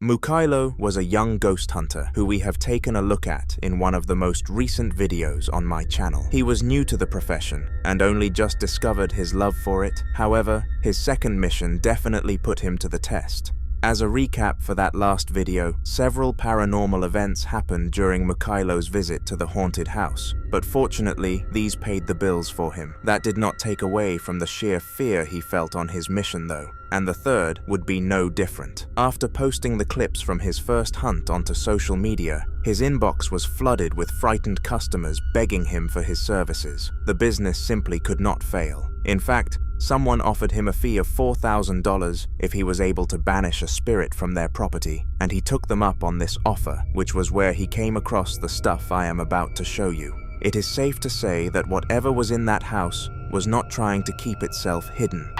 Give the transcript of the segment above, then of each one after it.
Muko was a young ghost hunter who we have taken a look at in one of the most recent videos on my channel. He was new to the profession and only just discovered his love for it. However, his second mission definitely put him to the test. As a recap for that last video, several paranormal events happened during Muko's visit to the haunted house, but fortunately, these paid the bills for him. That did not take away from the sheer fear he felt on his mission though, and the third would be no different. After posting the clips from his first hunt onto social media, his inbox was flooded with frightened customers begging him for his services. The business simply could not fail. In fact, someone offered him a fee of $4,000 if he was able to banish a spirit from their property, and he took them up on this offer, which was where he came across the stuff I am about to show you. It is safe to say that whatever was in that house was not trying to keep itself hidden.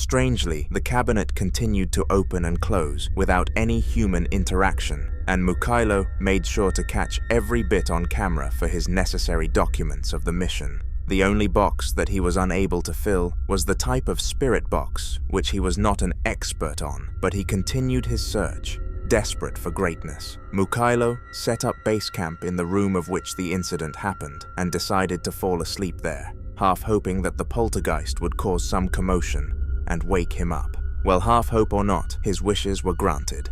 Strangely, the cabinet continued to open and close without any human interaction, and Muko made sure to catch every bit on camera for his necessary documents of the mission. The only box that he was unable to fill was the type of spirit box, which he was not an expert on, but he continued his search, desperate for greatness. Muko set up base camp in the room of which the incident happened and decided to fall asleep there, half hoping that the poltergeist would cause some commotion and wake him up. Well, half hope or not, his wishes were granted.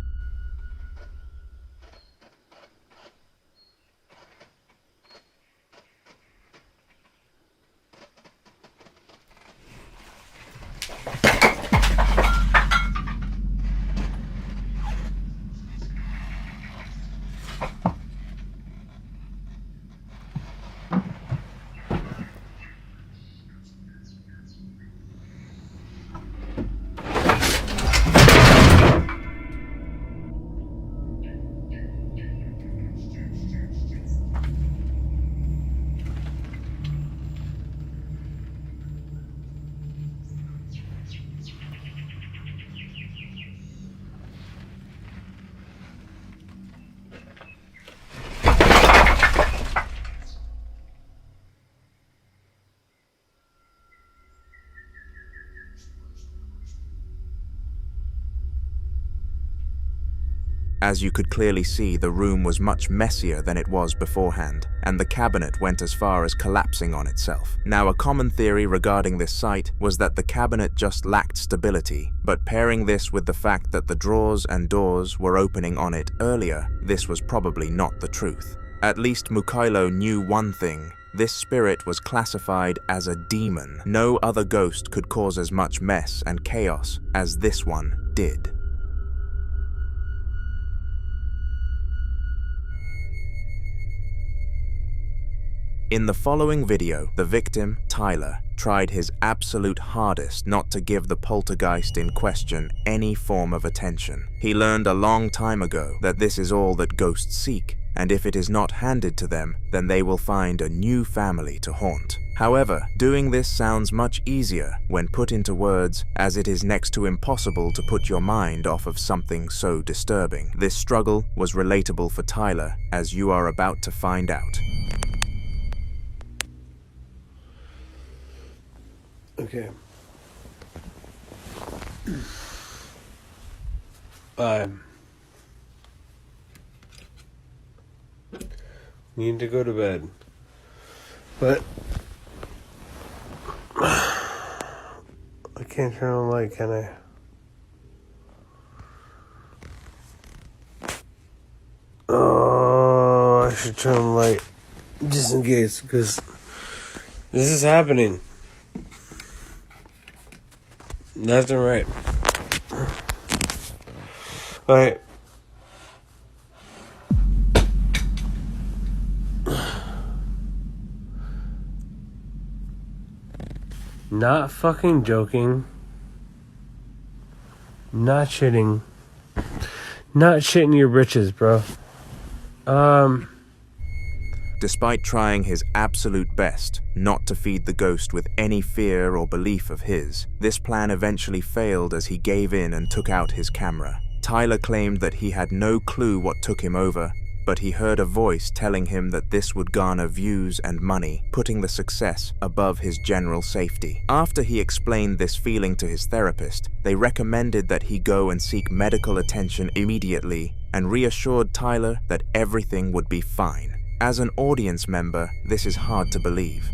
As you could clearly see, the room was much messier than it was beforehand, and the cabinet went as far as collapsing on itself. Now, a common theory regarding this site was that the cabinet just lacked stability, but pairing this with the fact that the drawers and doors were opening on it earlier, this was probably not the truth. At least Muko knew one thing. This spirit was classified as a demon. No other ghost could cause as much mess and chaos as this one did. In the following video, the victim, Tyler, tried his absolute hardest not to give the poltergeist in question any form of attention. He learned a long time ago that this is all that ghosts seek, and if it is not handed to them, then they will find a new family to haunt. However, doing this sounds much easier when put into words, as it is next to impossible to put your mind off of something so disturbing. This struggle was relatable for Tyler, as you are about to find out. Okay. Need to go to bed. But I can't turn on the light, can I? Oh, I should turn on the light just in case, because this is happening left and right. Alright. Not fucking joking. Not shitting. Not shitting your britches, bro. Despite trying his absolute best not to feed the ghost with any fear or belief of his, this plan eventually failed as he gave in and took out his camera. Tyler claimed that he had no clue what took him over, but he heard a voice telling him that this would garner views and money, putting the success above his general safety. After he explained this feeling to his therapist, they recommended that he go and seek medical attention immediately and reassured Tyler that everything would be fine. As an audience member, this is hard to believe.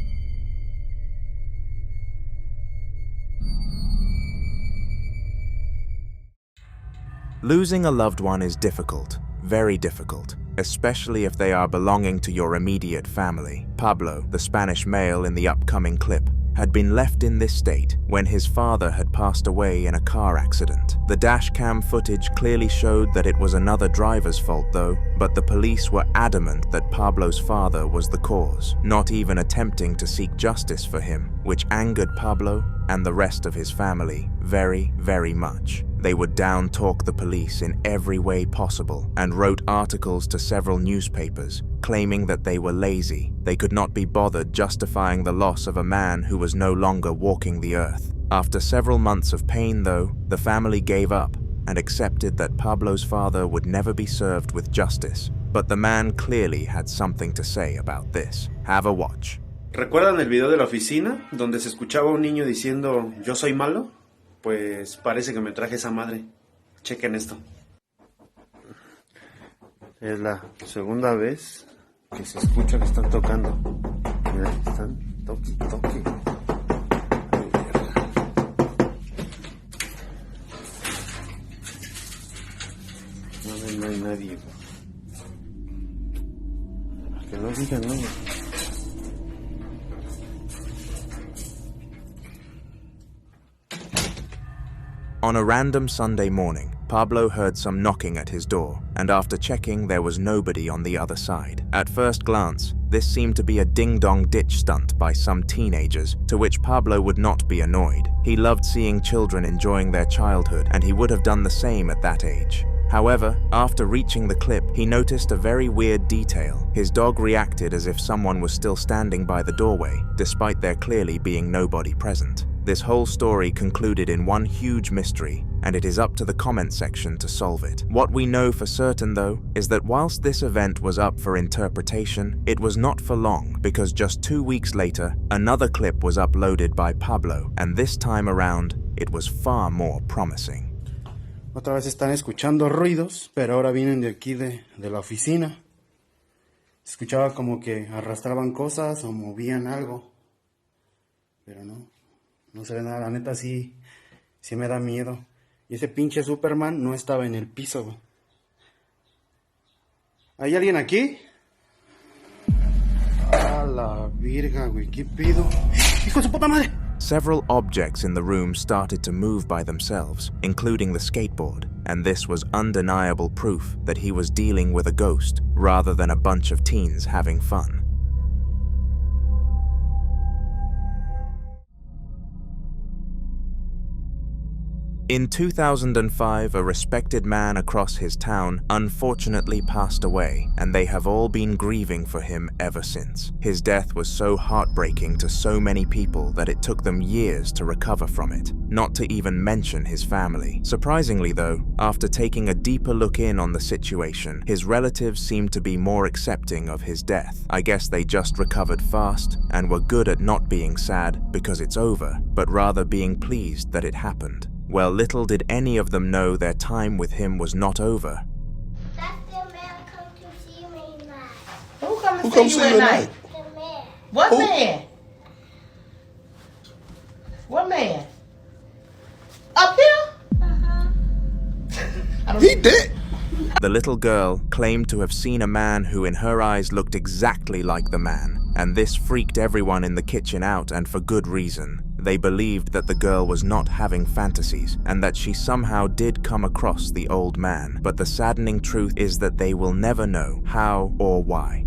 Losing a loved one is difficult, very difficult, especially if they are belonging to your immediate family. Pablo, the Spanish male in the upcoming clip, had been left in this state when his father had passed away in a car accident. The dashcam footage clearly showed that it was another driver's fault though, but the police were adamant that Pablo's father was the cause, not even attempting to seek justice for him, which angered Pablo and the rest of his family very, very much. They would down-talk the police in every way possible and wrote articles to several newspapers claiming that they were lazy. They could not be bothered justifying the loss of a man who was no longer walking the earth. After several months of pain though, the family gave up and accepted that Pablo's father would never be served with justice. But the man clearly had something to say about this. Have a watch. ¿Recuerdan el video de la oficina donde se escuchaba un niño diciendo "yo soy malo"? Pues parece que me traje esa madre. Chequen esto. Es la segunda vez que se escucha que están tocando. Mira, están toque, toque. Ay, verga. No hay nadie. Que no digan nada. On a random Sunday morning, Pablo heard some knocking at his door, and after checking, there was nobody on the other side. At first glance, this seemed to be a ding-dong ditch stunt by some teenagers, to which Pablo would not be annoyed. He loved seeing children enjoying their childhood, and he would have done the same at that age. However, after reaching the clip, he noticed a very weird detail. His dog reacted as if someone was still standing by the doorway, despite there clearly being nobody present. This whole story concluded in one huge mystery, and it is up to the comment section to solve it. What we know for certain though, is that whilst this event was up for interpretation, it was not for long, because just 2 weeks later, another clip was uploaded by Pablo, and this time around, it was far more promising. Otra vez están escuchando ruidos, pero ahora vienen de aquí de la oficina. Escuchaba como que arrastraban cosas o movían algo, pero no se ve nada. La neta sí me da miedo. Y ese pinche Superman no estaba en el piso, güey. ¿Hay alguien aquí? A la virga, güey, ¿qué pido? ¡Hijo de su puta madre! Several objects in the room started to move by themselves, including the skateboard, and this was undeniable proof that he was dealing with a ghost rather than a bunch of teens having fun. In 2005, a respected man across his town unfortunately passed away, and they have all been grieving for him ever since. His death was so heartbreaking to so many people that it took them years to recover from it, not to even mention his family. Surprisingly though, after taking a deeper look in on the situation, his relatives seemed to be more accepting of his death. I guess they just recovered fast and were good at not being sad because it's over, but rather being pleased that it happened. Well, little did any of them know their time with him was not over. That's the man come to see me at night. Who come to see you at night? The man. What Who? man? What man? Up here? Uh-huh. He did. The little girl claimed to have seen a man who in her eyes looked exactly like the man, and this freaked everyone in the kitchen out, and for good reason. They believed that the girl was not having fantasies, and that she somehow did come across the old man, but the saddening truth is that they will never know how or why.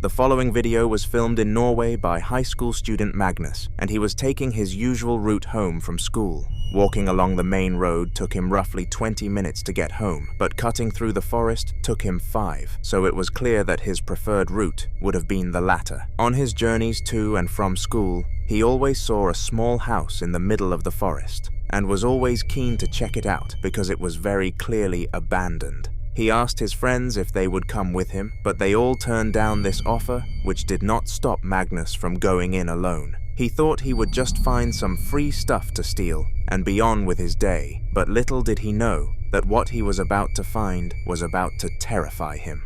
The following video was filmed in Norway by high school student Magnus, and he was taking his usual route home from school. Walking along the main road took him roughly 20 minutes to get home, but cutting through the forest took him 5, so it was clear that his preferred route would have been the latter. On his journeys to and from school, he always saw a small house in the middle of the forest, and was always keen to check it out because it was very clearly abandoned. He asked his friends if they would come with him, but they all turned down this offer, which did not stop Magnus from going in alone. He thought he would just find some free stuff to steal and be on with his day, but little did he know that what he was about to find was about to terrify him.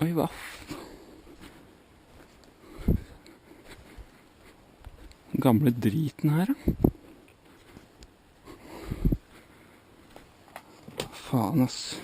Oi, hva? Gamle driten her, da. Faen, ass.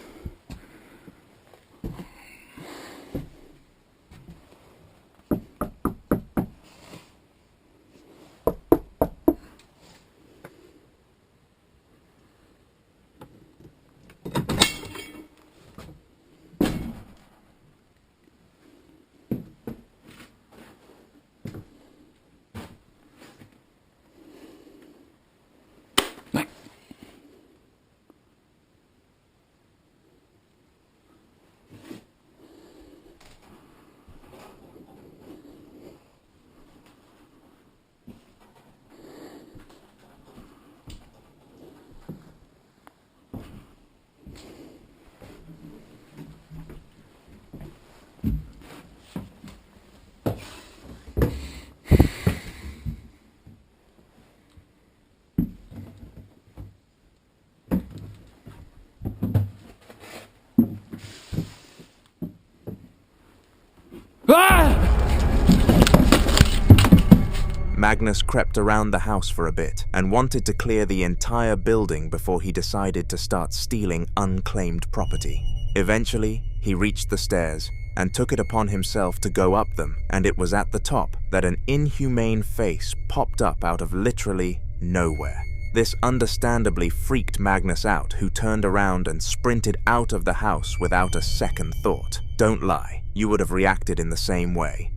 Magnus crept around the house for a bit and wanted to clear the entire building before he decided to start stealing unclaimed property. Eventually, he reached the stairs and took it upon himself to go up them, and it was at the top that an inhumane face popped up out of literally nowhere. This understandably freaked Magnus out, who turned around and sprinted out of the house without a second thought. Don't lie, you would have reacted in the same way.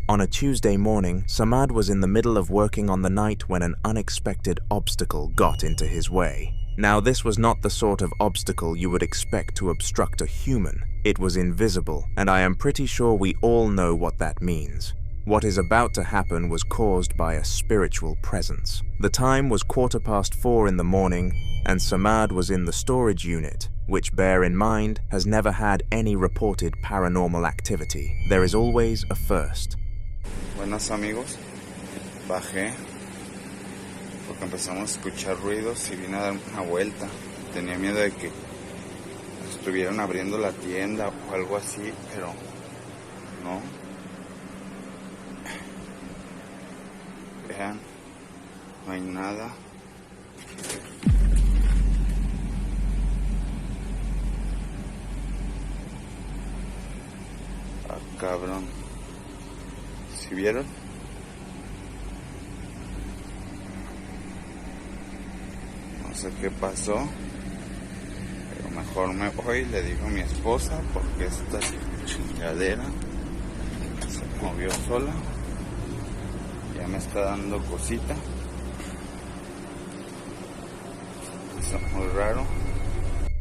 On a Tuesday morning, Samad was in the middle of working on the night when an unexpected obstacle got into his way. Now, this was not the sort of obstacle you would expect to obstruct a human. It was invisible, and I am pretty sure we all know what that means. What is about to happen was caused by a spiritual presence. The time was 4:15 in the morning, and Samad was in the storage unit, which, bear in mind, has never had any reported paranormal activity. There is always a first. Buenas amigos, bajé porque empezamos a escuchar ruidos y vine a dar una vuelta. Tenía miedo de que estuvieran abriendo la tienda o algo así, pero no. Vean, no hay nada. Ah, cabrón. ¿Sí vieron? sé qué pasó, pero mejor me voy, le digo a mi esposa, porque esta chingadera se movió sola. Ya me está dando cosita. Está muy raro.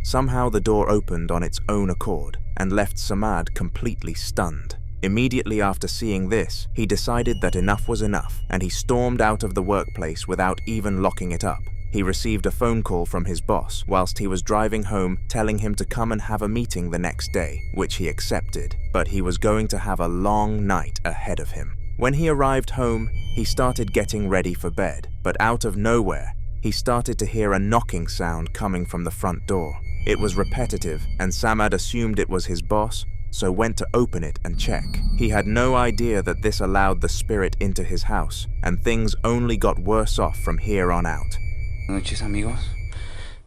Somehow the door opened on its own accord and left Samad completely stunned. Immediately after seeing this, he decided that enough was enough, and he stormed out of the workplace without even locking it up. He received a phone call from his boss whilst he was driving home, telling him to come and have a meeting the next day, which he accepted, but he was going to have a long night ahead of him. When he arrived home, he started getting ready for bed, but out of nowhere, he started to hear a knocking sound coming from the front door. It was repetitive, and Samad assumed it was his boss, so went to open it and check. He had no idea that this allowed the spirit into his house, and things only got worse off from here on out. Buenas noches, amigos.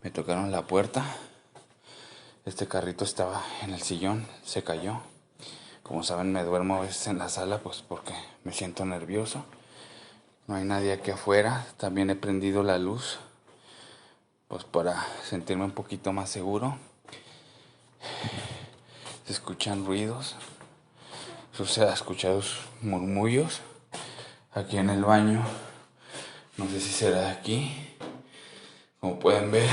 Me tocaron la puerta. Este carrito estaba en el sillón, se cayó. Como saben, me duermo a veces en la sala, pues porque me siento nervioso. No hay nadie aquí afuera. También he prendido la luz, pues para sentirme un poquito más seguro. Se escuchan ruidos. Se han escuchado murmullos aquí en el baño. No sé si será de aquí. Como pueden ver,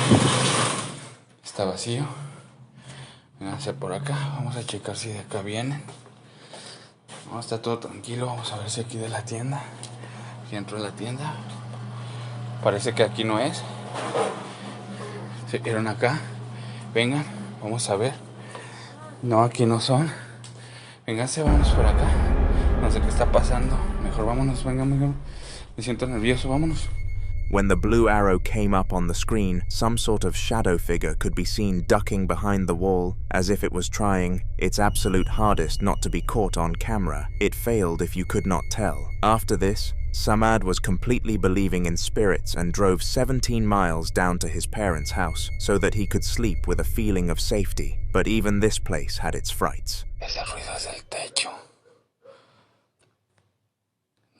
está vacío. Vénganse por acá. Vamos a checar si de acá vienen. No, está todo tranquilo. Vamos a ver si aquí de la tienda. Aquí dentro de la tienda. Parece que aquí no es. ¿Se vieron acá? Vengan, vamos a ver. No, aquí no son. Vénganse, vámonos por acá. No sé qué está pasando. Mejor vámonos, vengan. Me siento nervioso, vámonos. When the blue arrow came up on the screen, some sort of shadow figure could be seen ducking behind the wall, as if it was trying its absolute hardest not to be caught on camera. It failed if you could not tell. After this, Samad was completely believing in spirits and drove 17 miles down to his parents' house so that he could sleep with a feeling of safety. But even this place had its frights. Ese ruido es del techo.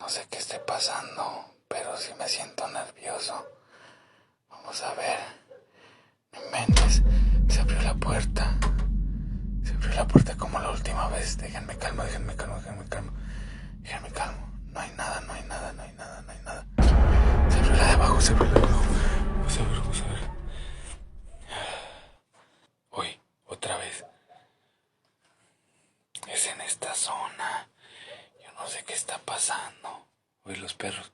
No sé qué esté pasando, pero sí me siento nervioso. Vamos a ver. No inventes. Se abrió la puerta. Se abrió la puerta como la última vez. Déjenme calmo. No hay nada. Se abrió la de abajo. Vamos a ver. Uy, otra vez. Es en esta zona. Yo no sé qué está pasando. Uy, los perros.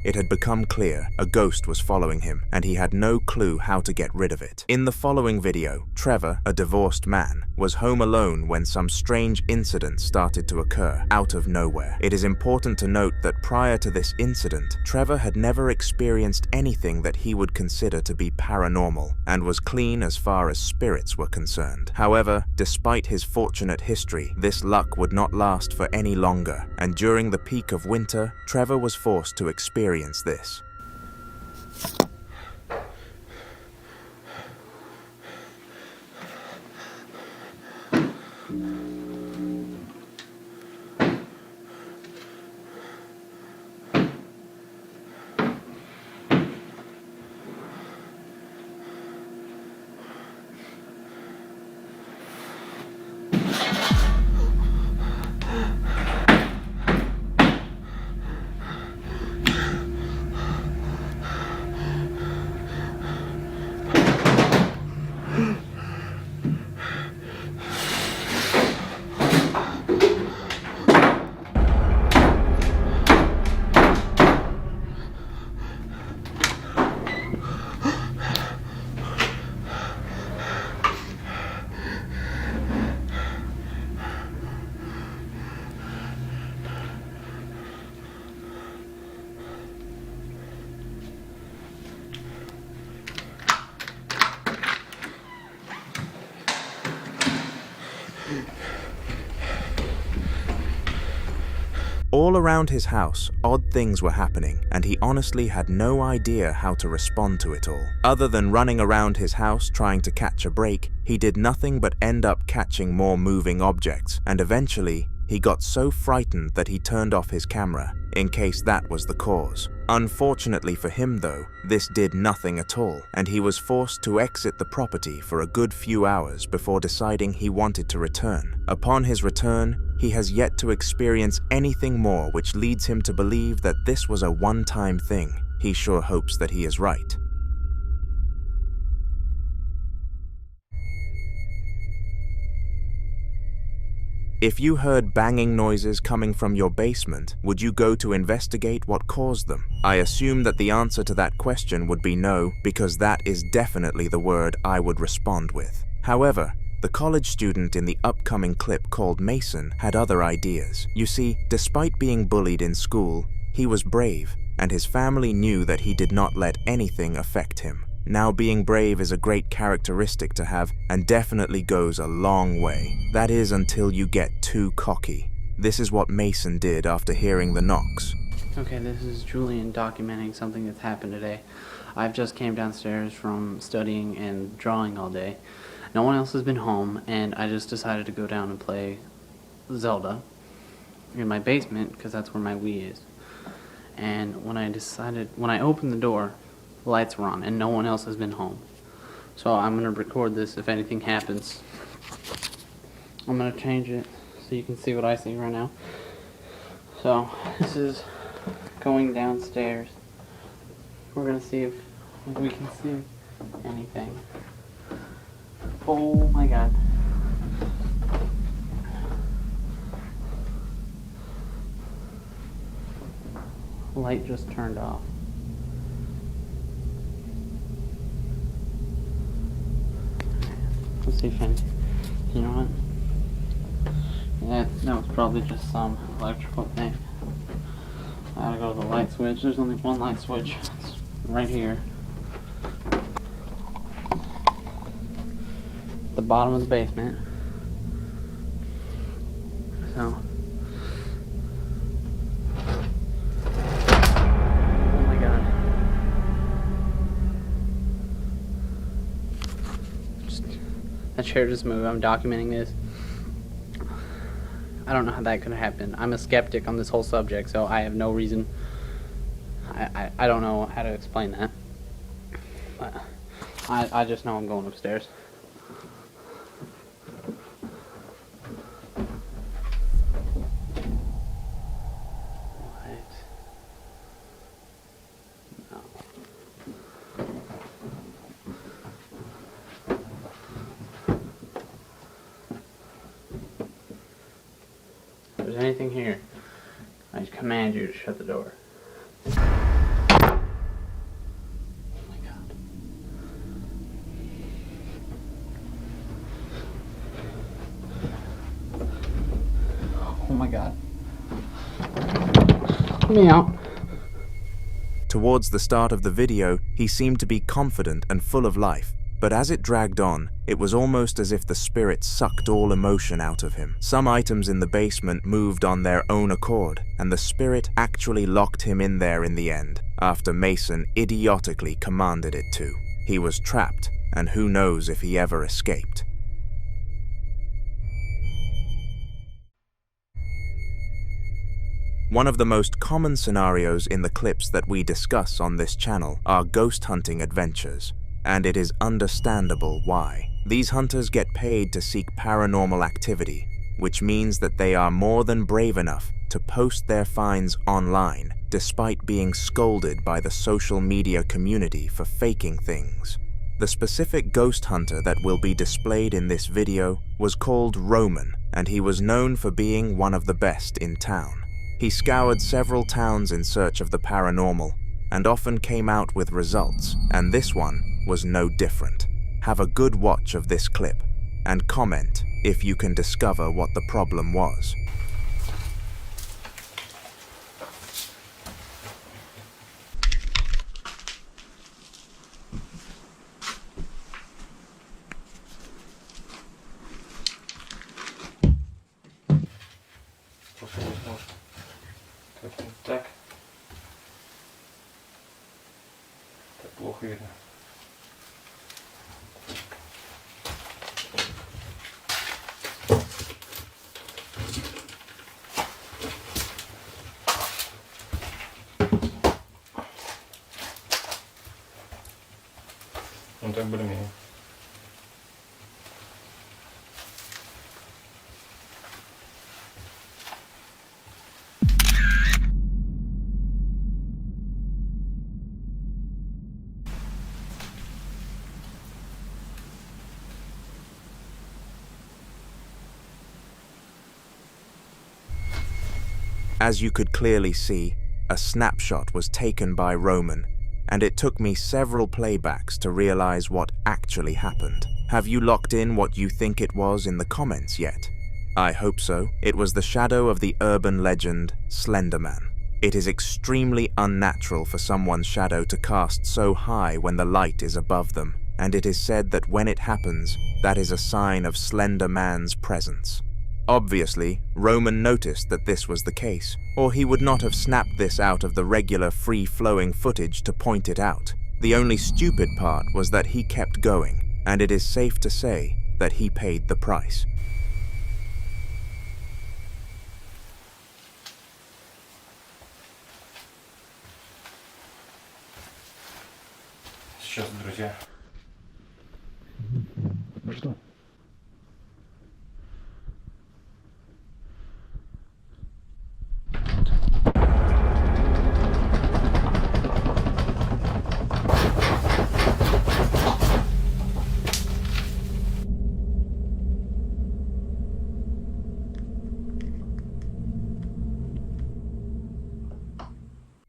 It had become clear a ghost was following him, and he had no clue how to get rid of it. In the following video, Trevor, a divorced man, was home alone when some strange incident started to occur out of nowhere. It is important to note that prior to this incident, Trevor had never experienced anything that he would consider to be paranormal, and was clean as far as spirits were concerned. However, despite his fortunate history, this luck would not last for any longer, and during the peak of winter, Trevor was forced to experience this. All around his house, odd things were happening, and he honestly had no idea how to respond to it all. Other than running around his house trying to catch a break, he did nothing but end up catching more moving objects, and eventually, he got so frightened that he turned off his camera, in case that was the cause. Unfortunately for him though, this did nothing at all, and he was forced to exit the property for a good few hours before deciding he wanted to return. Upon his return, he has yet to experience anything more, which leads him to believe that this was a one-time thing. He sure hopes that he is right. If you heard banging noises coming from your basement, would you go to investigate what caused them? I assume that the answer to that question would be no, because that is definitely the word I would respond with. However, the college student in the upcoming clip called Mason had other ideas. You see, despite being bullied in school, he was brave, and his family knew that he did not let anything affect him. Now, being brave is a great characteristic to have and definitely goes a long way. That is, until you get too cocky. This is what Mason did after hearing the knocks. Okay, this is Julian documenting something that's happened today. I've just came downstairs from studying and drawing all day. No one else has been home, and I just decided to go down and play Zelda in my basement, because that's where my Wii is. And when I opened the door, the lights were on, and no one else has been home. So I'm going to record this if anything happens. I'm going to change it so you can see what I see right now. So, this is going downstairs. We're going to see if we can see anything. Oh my god. Light just turned off. Let's see if any. You know what? Yeah, that was probably just some electrical thing. I gotta go to the light switch. There's only one light switch. It's right here. The bottom of the basement. So. Oh my god. That chair just moved. I'm documenting this. I don't know how that could happen. I'm a skeptic on this whole subject, so I have no reason. I don't know how to explain that. But I just know I'm going upstairs. If there's anything here, I command you to shut the door. Oh my god. Oh my god. Let me out. Towards the start of the video, he seemed to be confident and full of life, but as it dragged on, it was almost as if the spirit sucked all emotion out of him. Some items in the basement moved on their own accord, and the spirit actually locked him in there in the end, after Mason idiotically commanded it to. He was trapped, and who knows if he ever escaped. One of the most common scenarios in the clips that we discuss on this channel are ghost hunting adventures, and it is understandable why. These hunters get paid to seek paranormal activity, which means that they are more than brave enough to post their finds online, despite being scolded by the social media community for faking things. The specific ghost hunter that will be displayed in this video was called Roman, and he was known for being one of the best in town. He scoured several towns in search of the paranormal, and often came out with results, and this one was no different. Have a good watch of this clip, and comment if you can discover what the problem was. pochyby. No tak bude mě. As you could clearly see, a snapshot was taken by Roman, and it took me several playbacks to realize what actually happened. Have you locked in what you think it was in the comments yet? I hope so. It was the shadow of the urban legend, Slender Man. It is extremely unnatural for someone's shadow to cast so high when the light is above them, and it is said that when it happens, that is a sign of Slender Man's presence. Obviously, Roman noticed that this was the case, or he would not have snapped this out of the regular free-flowing footage to point it out. The only stupid part was that he kept going, and it is safe to say that he paid the price. Сейчас, друзья. Что?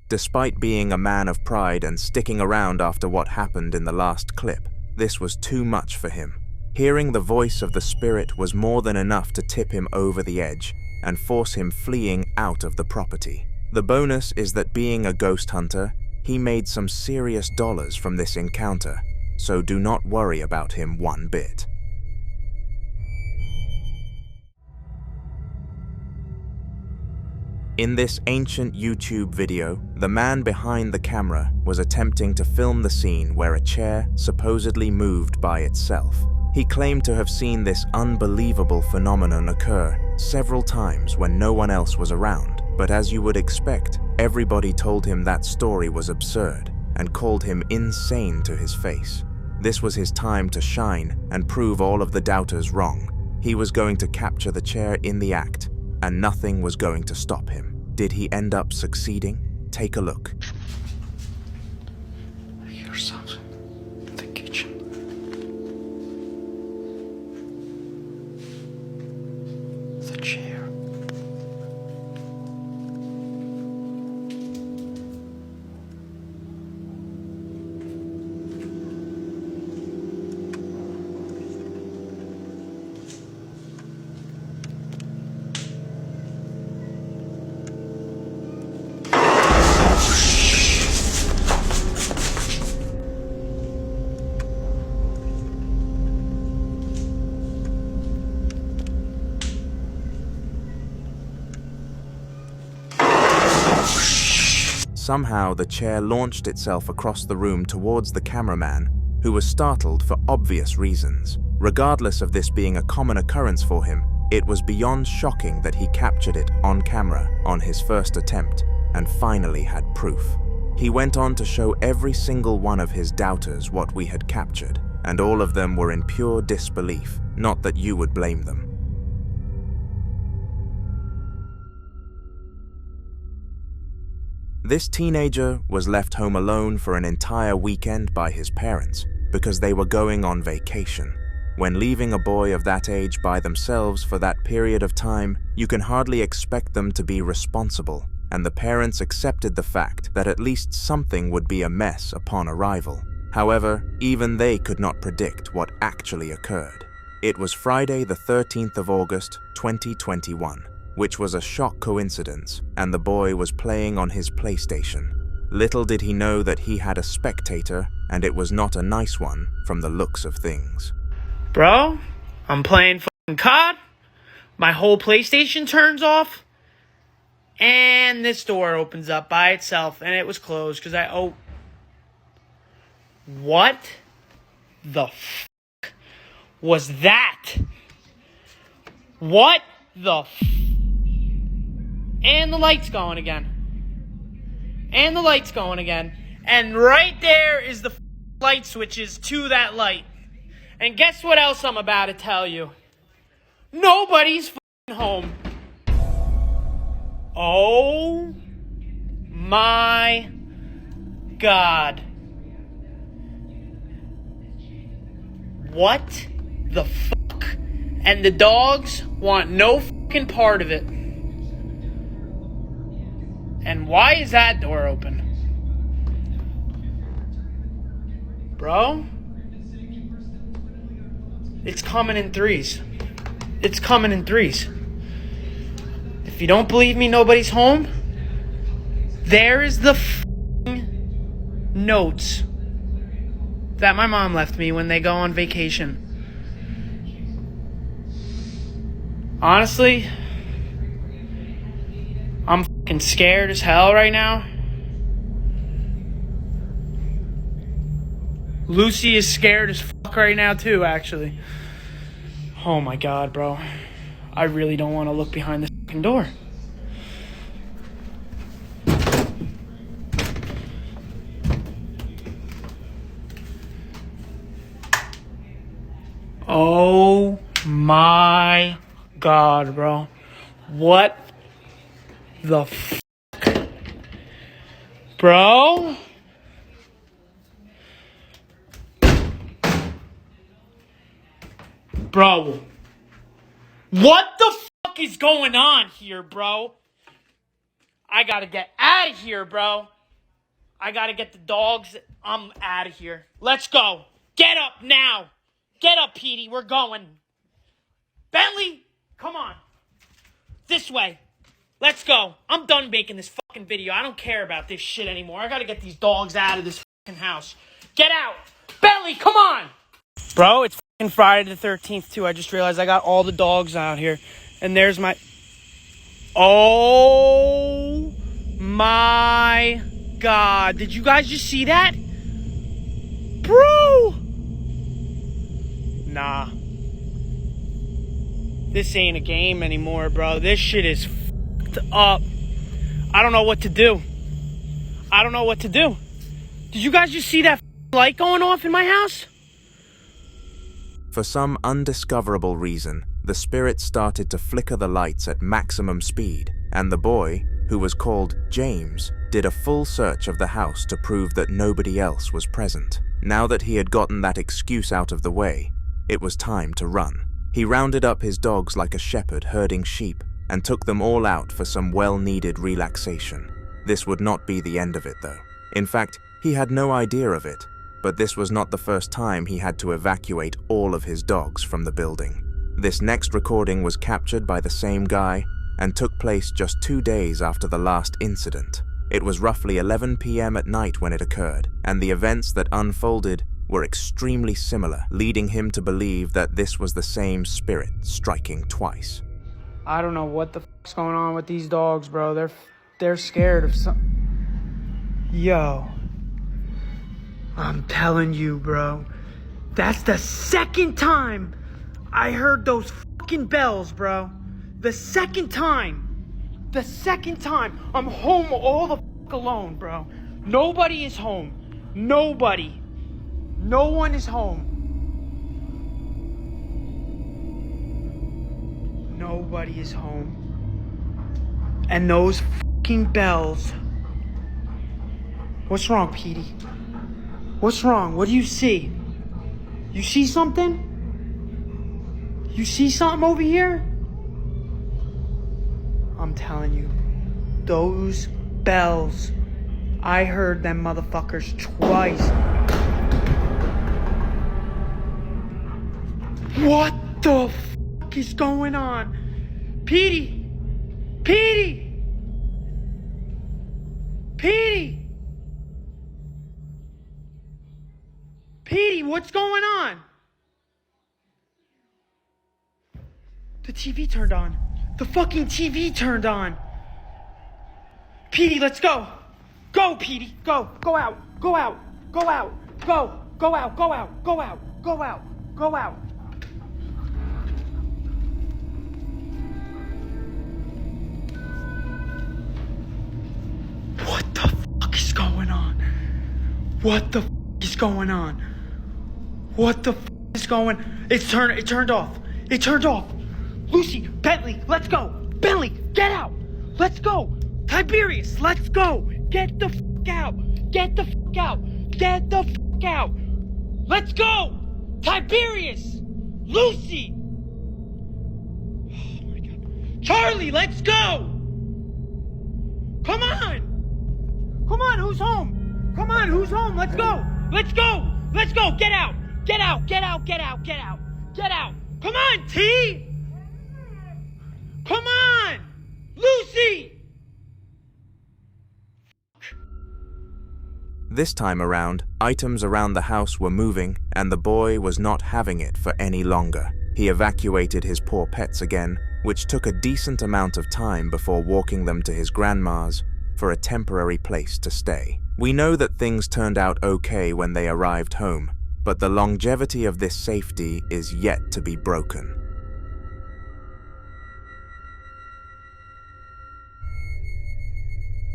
Despite being a man of pride and sticking around after what happened in the last clip, this was too much for him. Hearing the voice of the spirit was more than enough to tip him over the edge and force him fleeing out of the property. The bonus is that being a ghost hunter, he made some serious dollars from this encounter, so do not worry about him one bit. In this ancient YouTube video, the man behind the camera was attempting to film the scene where a chair supposedly moved by itself. He claimed to have seen this unbelievable phenomenon occur several times when no one else was around, but as you would expect, everybody told him that story was absurd and called him insane to his face. This was his time to shine and prove all of the doubters wrong. He was going to capture the chair in the act, and nothing was going to stop him. Did he end up succeeding? Take a look. I hear something in the kitchen. The chair. Somehow, the chair launched itself across the room towards the cameraman, who was startled for obvious reasons. Regardless of this being a common occurrence for him, it was beyond shocking that he captured it on camera on his first attempt and finally had proof. He went on to show every single one of his doubters what we had captured, and all of them were in pure disbelief, not that you would blame them. This teenager was left home alone for an entire weekend by his parents because they were going on vacation. When leaving a boy of that age by themselves for that period of time, you can hardly expect them to be responsible, and the parents accepted the fact that at least something would be amiss upon arrival. However, even they could not predict what actually occurred. It was Friday the 13th of August, 2021. Which was a shock coincidence, and the boy was playing on his PlayStation. Little did he know that he had a spectator, and it was not a nice one from the looks of things. Bro, I'm playing fucking COD, my whole PlayStation turns off, and this door opens up by itself, and it was closed because What the fuck was that? What the And the light's going again. And the light's going again. And right there is the light switches to that light. And guess what else I'm about to tell you? Nobody's home. Oh my God. What the fuck? And the dogs want no fucking part of it. And why is that door open? Bro? It's coming in threes. It's coming in threes. If you don't believe me, nobody's home. There is the notes that my mom left me when they go on vacation. Honestly, I'm fucking scared as hell right now. Lucy is scared as fuck right now too, actually. Oh my God, bro. I really don't want to look behind this fucking door. Oh my God, bro. What the fuck? Bro? Bro. What the fuck is going on here, bro? I gotta get out of here, bro. I gotta get the dogs. I'm out of here. Let's go. Get up now. Get up, Petey. We're going. Bentley, come on. This way. Let's go. I'm done making this fucking video. I don't care about this shit anymore. I gotta get these dogs out of this fucking house. Get out. Bentley, come on. Bro, it's fucking Friday the 13th, too. I just realized I got all the dogs out here. And there's my... Oh my God. Did you guys just see that? Bro! Nah. This ain't a game anymore, bro. This shit is fucked up. I don't know what to do. I don't know what to do. Did you guys just see that light going off in my house? For some undiscoverable reason, the spirit started to flicker the lights at maximum speed, and the boy, who was called James, did a full search of the house to prove that nobody else was present. Now that he had gotten that excuse out of the way, it was time to run. He rounded up his dogs like a shepherd herding sheep and took them all out for some well-needed relaxation. This would not be the end of it, though. In fact, he had no idea of it, but this was not the first time he had to evacuate all of his dogs from the building. This next recording was captured by the same guy and took place just 2 days after the last incident. It was roughly 11 p.m. at night when it occurred, and the events that unfolded were extremely similar, leading him to believe that this was the same spirit striking twice. I don't know what the fuck's going on with these dogs, bro. They're scared of something. Yo. I'm telling you, bro. That's the second time I heard those fucking bells, bro. The second time. The second time. I'm home all the fuck alone, bro. Nobody is home. Nobody. No one is home. Nobody is home. And those fucking bells. What's wrong, Petey? What's wrong? What do you see? You see something? You see something over here? I'm telling you, those bells, I heard them motherfuckers twice. What the fuck is going on? Petey! Petey! Petey! Petey, what's going on? The TV turned on. The fucking TV turned on. Petey, let's go. Go, Petey. Go. Go out. Go out. Go out. Go. Go out, go out, go out, go out, go out. What the fuck is going on? What the fuck is going on? What the fuck is going? It turned off. It turned off. Lucy, Bentley, let's go. Bentley, get out. Let's go. Tiberius, let's go. Get the fuck out. Get the fuck out. Get the fuck out. Let's go. Tiberius. Lucy. Oh my God. Charlie, let's go. Come on. Come on, who's home? Come on, who's home? Let's go. Let's go. Let's go. Get out. Get out. Get out. Get out. Get out. Get out. Come on, T. Come on. Lucy. This time around, items around the house were moving, and the boy was not having it for any longer. He evacuated his poor pets again, which took a decent amount of time before walking them to his grandma's for a temporary place to stay. We know that things turned out okay when they arrived home, but the longevity of this safety is yet to be broken.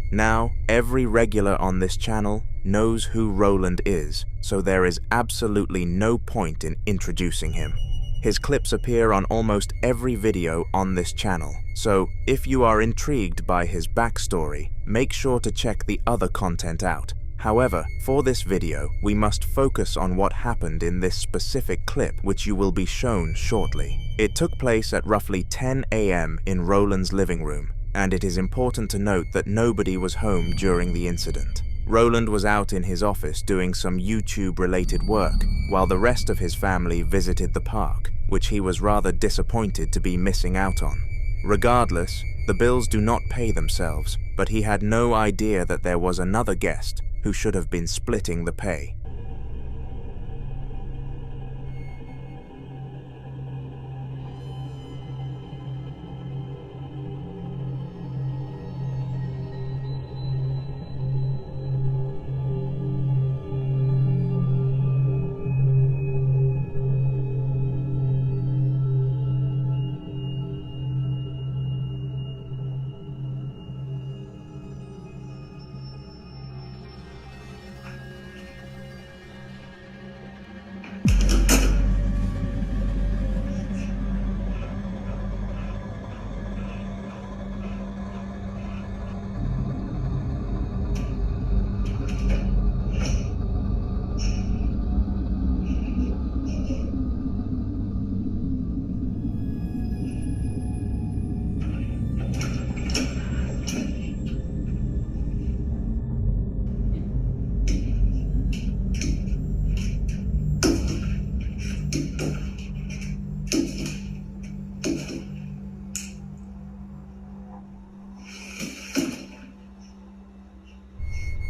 Now, every regular on this channel knows who Roland is, so there is absolutely no point in introducing him. His clips appear on almost every video on this channel, so if you are intrigued by his backstory, make sure to check the other content out. However, for this video, we must focus on what happened in this specific clip, which you will be shown shortly. It took place at roughly 10 AM in Roland's living room, and it is important to note that nobody was home during the incident. Roland was out in his office doing some YouTube-related work, while the rest of his family visited the park, which he was rather disappointed to be missing out on. Regardless, the bills do not pay themselves, but he had no idea that there was another guest who should have been splitting the pay.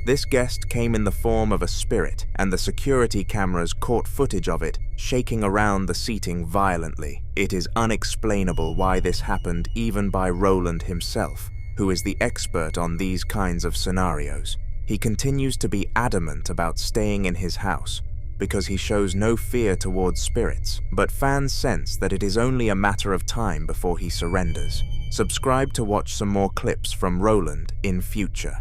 This guest came in the form of a spirit, and the security cameras caught footage of it shaking around the seating violently. It is unexplainable why this happened even by Roland himself, who is the expert on these kinds of scenarios. He continues to be adamant about staying in his house because he shows no fear towards spirits, but fans sense that it is only a matter of time before he surrenders. Subscribe to watch some more clips from Roland in future.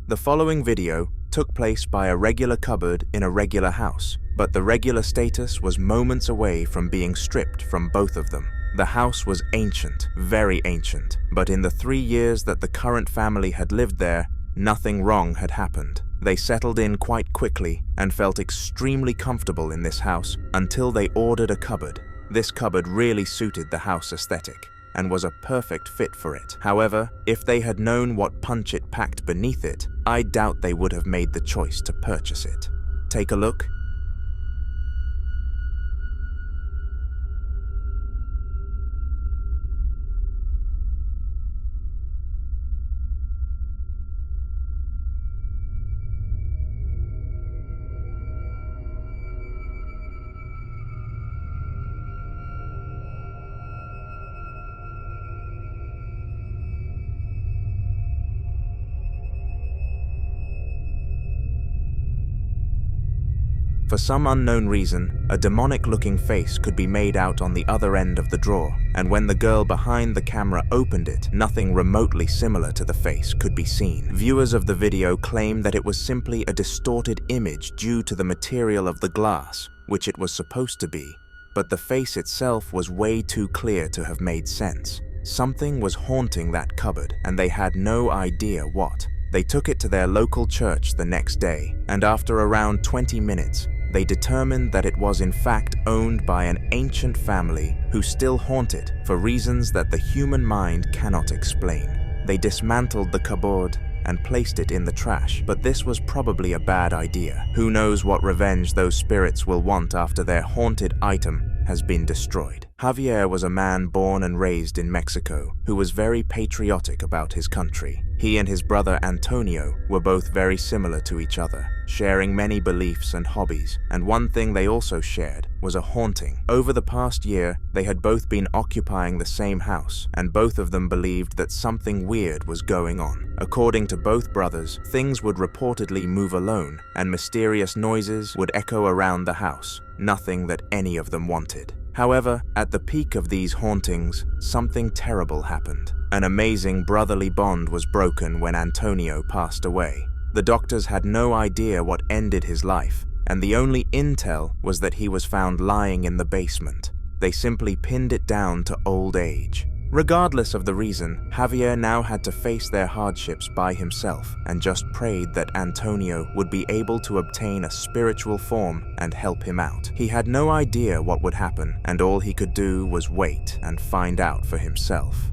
The following video took place by a regular cupboard in a regular house, but the regular status was moments away from being stripped from both of them. The house was ancient, very ancient, but in the 3 years that the current family had lived there, nothing wrong had happened. They settled in quite quickly and felt extremely comfortable in this house until they ordered a cupboard. This cupboard really suited the house aesthetic and was a perfect fit for it. However, if they had known what punch it packed beneath it, I doubt they would have made the choice to purchase it. Take a look. For some unknown reason, a demonic-looking face could be made out on the other end of the drawer, and when the girl behind the camera opened it, nothing remotely similar to the face could be seen. Viewers of the video claim that it was simply a distorted image due to the material of the glass, which it was supposed to be, but the face itself was way too clear to have made sense. Something was haunting that cupboard, and they had no idea what. They took it to their local church the next day, and after around 20 minutes, they determined that it was in fact owned by an ancient family who still haunt it for reasons that the human mind cannot explain. They dismantled the cupboard and placed it in the trash, but this was probably a bad idea. Who knows what revenge those spirits will want after their haunted item has been destroyed. Javier was a man born and raised in Mexico who was very patriotic about his country. He and his brother Antonio were both very similar to each other, sharing many beliefs and hobbies, and one thing they also shared was a haunting. Over the past year, they had both been occupying the same house, and both of them believed that something weird was going on. According to both brothers, things would reportedly move alone, and mysterious noises would echo around the house, nothing that any of them wanted. However, at the peak of these hauntings, something terrible happened. An amazing brotherly bond was broken when Antonio passed away. The doctors had no idea what ended his life, and the only intel was that he was found lying in the basement. They simply pinned it down to old age. Regardless of the reason, Javier now had to face their hardships by himself and just prayed that Antonio would be able to obtain a spiritual form and help him out. He had no idea what would happen, and all he could do was wait and find out for himself.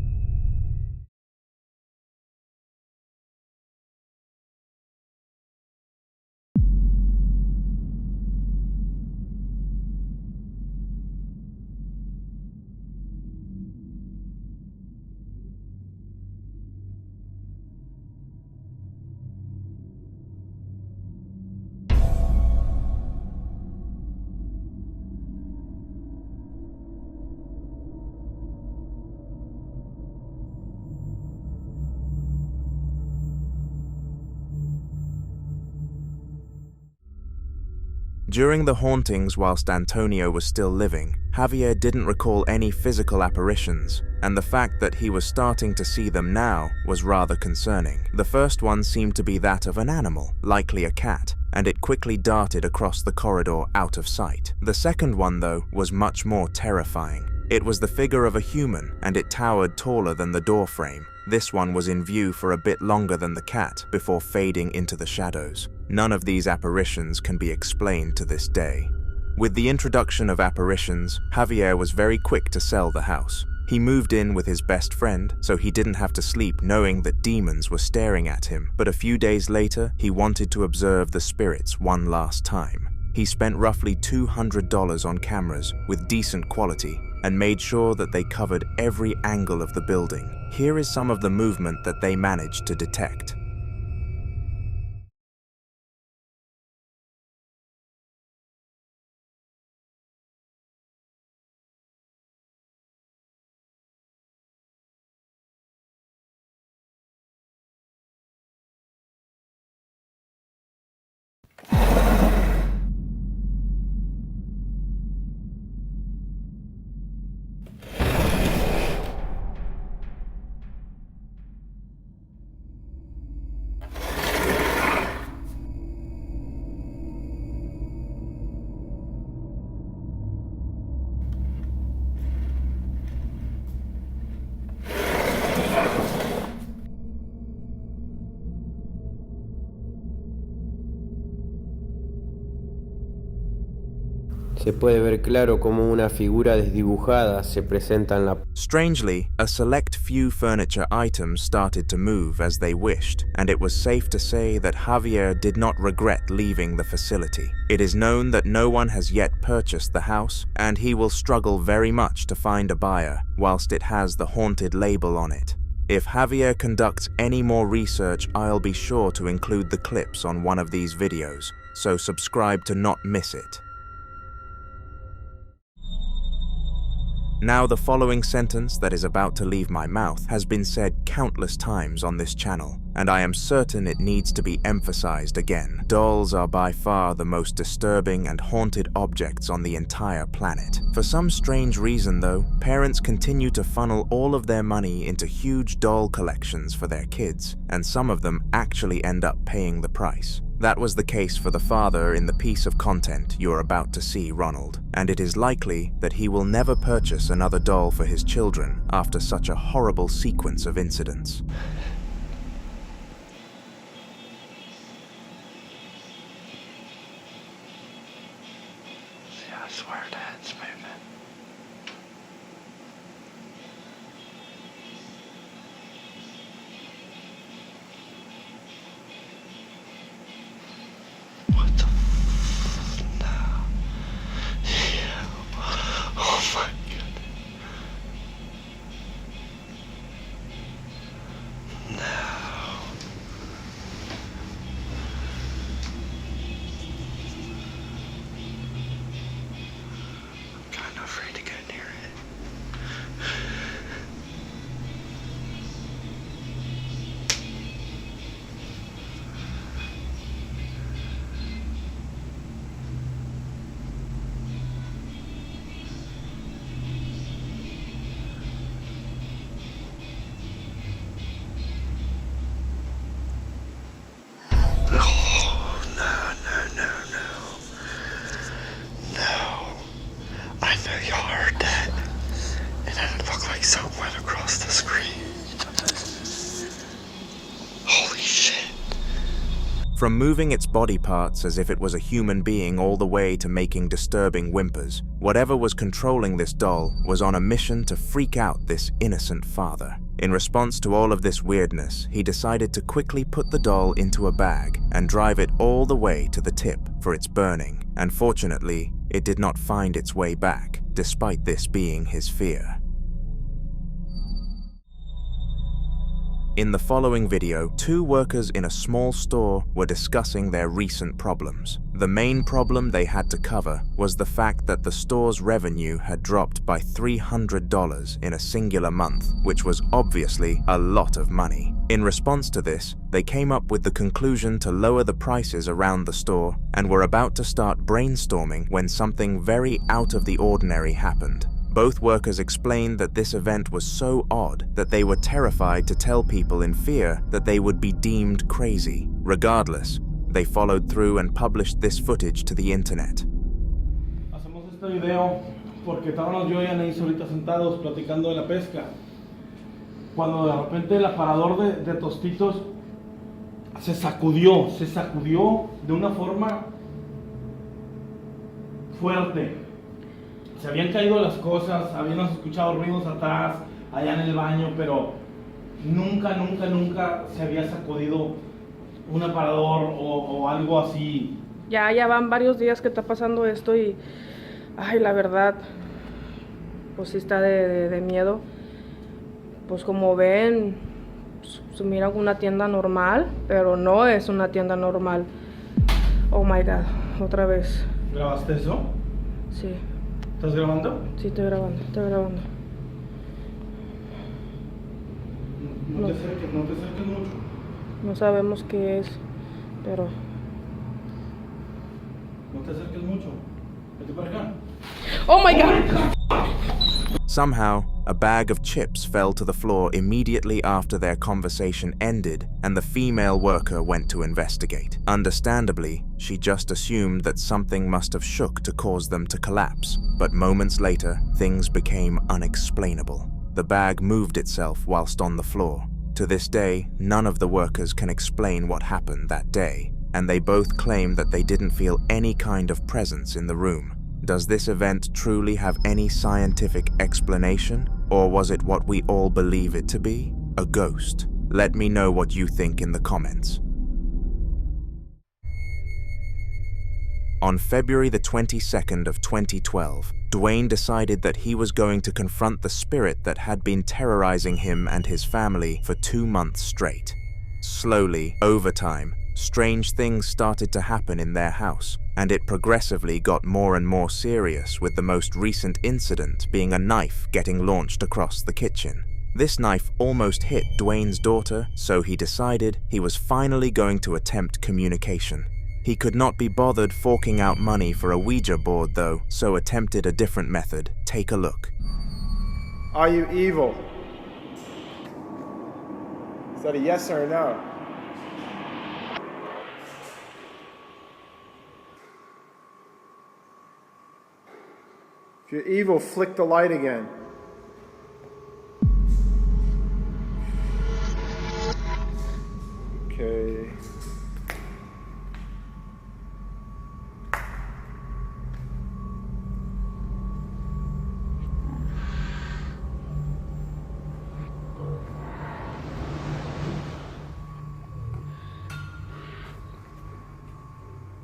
During the hauntings whilst Antonio was still living, Javier didn't recall any physical apparitions, and the fact that he was starting to see them now was rather concerning. The first one seemed to be that of an animal, likely a cat, and it quickly darted across the corridor out of sight. The second one, though, was much more terrifying. It was the figure of a human, and it towered taller than the door frame. This one was in view for a bit longer than the cat, before fading into the shadows. None of these apparitions can be explained to this day. With the introduction of apparitions, Javier was very quick to sell the house. He moved in with his best friend, so he didn't have to sleep knowing that demons were staring at him. But a few days later, he wanted to observe the spirits one last time. He spent roughly $200 on cameras with decent quality and made sure that they covered every angle of the building. Here is some of the movement that they managed to detect. Se puede ver claro como una figura desdibujada se presenta en la... Strangely, a select few furniture items started to move as they wished, and it was safe to say that Javier did not regret leaving the facility. It is known that no one has yet purchased the house, and he will struggle very much to find a buyer, whilst it has the haunted label on it. If Javier conducts any more research, I'll be sure to include the clips on one of these videos, so subscribe to not miss it. Now, the following sentence that is about to leave my mouth has been said countless times on this channel, and I am certain it needs to be emphasized again. Dolls are by far the most disturbing and haunted objects on the entire planet. For some strange reason, though, parents continue to funnel all of their money into huge doll collections for their kids, and some of them actually end up paying the price. That was the case for the father in the piece of content you're about to see, Ronald, and it is likely that he will never purchase another doll for his children after such a horrible sequence of incidents. Yeah, I swear Dad's moving. What the no. Yeah. Oh my goodness. No. I'm kind of afraid to go near it. Oh, no. No. I know y'all heard that. And then it looked like something went across the screen. Holy shit. From moving its body parts as if it was a human being all the way to making disturbing whimpers, whatever was controlling this doll was on a mission to freak out this innocent father. In response to all of this weirdness, he decided to quickly put the doll into a bag and drive it all the way to the tip for its burning, and fortunately, it did not find its way back, despite this being his fear. In the following video, two workers in a small store were discussing their recent problems. The main problem they had to cover was the fact that the store's revenue had dropped by $300 in a singular month, which was obviously a lot of money. In response to this, they came up with the conclusion to lower the prices around the store and were about to start brainstorming when something very out of the ordinary happened. Both workers explained that this event was so odd that they were terrified to tell people in fear that they would be deemed crazy. Regardless, they followed through and published this footage to the internet. Hacemos este video porque estábamos yo y Anaís ahorita sentados platicando de la pesca. Cuando de repente el aparador de tostitos se sacudió de una forma fuerte. Se habían caído las cosas, habíamos escuchado ruidos atrás, allá en el baño, pero nunca se había sacudido un aparador o algo así. Ya van varios días que está pasando esto y, ay, la verdad, pues sí está de miedo. Pues como ven, se mira una tienda normal, pero no es una tienda normal. Oh my God, otra vez. ¿Grabaste eso? Sí. ¿Estás grabando? Sí, estoy grabando. No te acerques mucho. No sabemos qué es, pero... No te acerques mucho. Vete para acá. Oh my God! Somehow, a bag of chips fell to the floor immediately after their conversation ended, and the female worker went to investigate. Understandably, she just assumed that something must have shook to cause them to collapse, but moments later, things became unexplainable. The bag moved itself whilst on the floor. To this day, none of the workers can explain what happened that day, and they both claim that they didn't feel any kind of presence in the room. Does this event truly have any scientific explanation, or was it what we all believe it to be? A ghost? Let me know what you think in the comments. On February the 22nd of 2012, Dwayne decided that he was going to confront the spirit that had been terrorizing him and his family for 2 months straight. Slowly, over time, strange things started to happen in their house, and it progressively got more and more serious, with the most recent incident being a knife getting launched across the kitchen. This knife almost hit Dwayne's daughter, so he decided he was finally going to attempt communication. He could not be bothered forking out money for a Ouija board though, so attempted a different method. Take a look. Are you evil? Is that a yes or a no? If you're evil, flick the light again. Okay.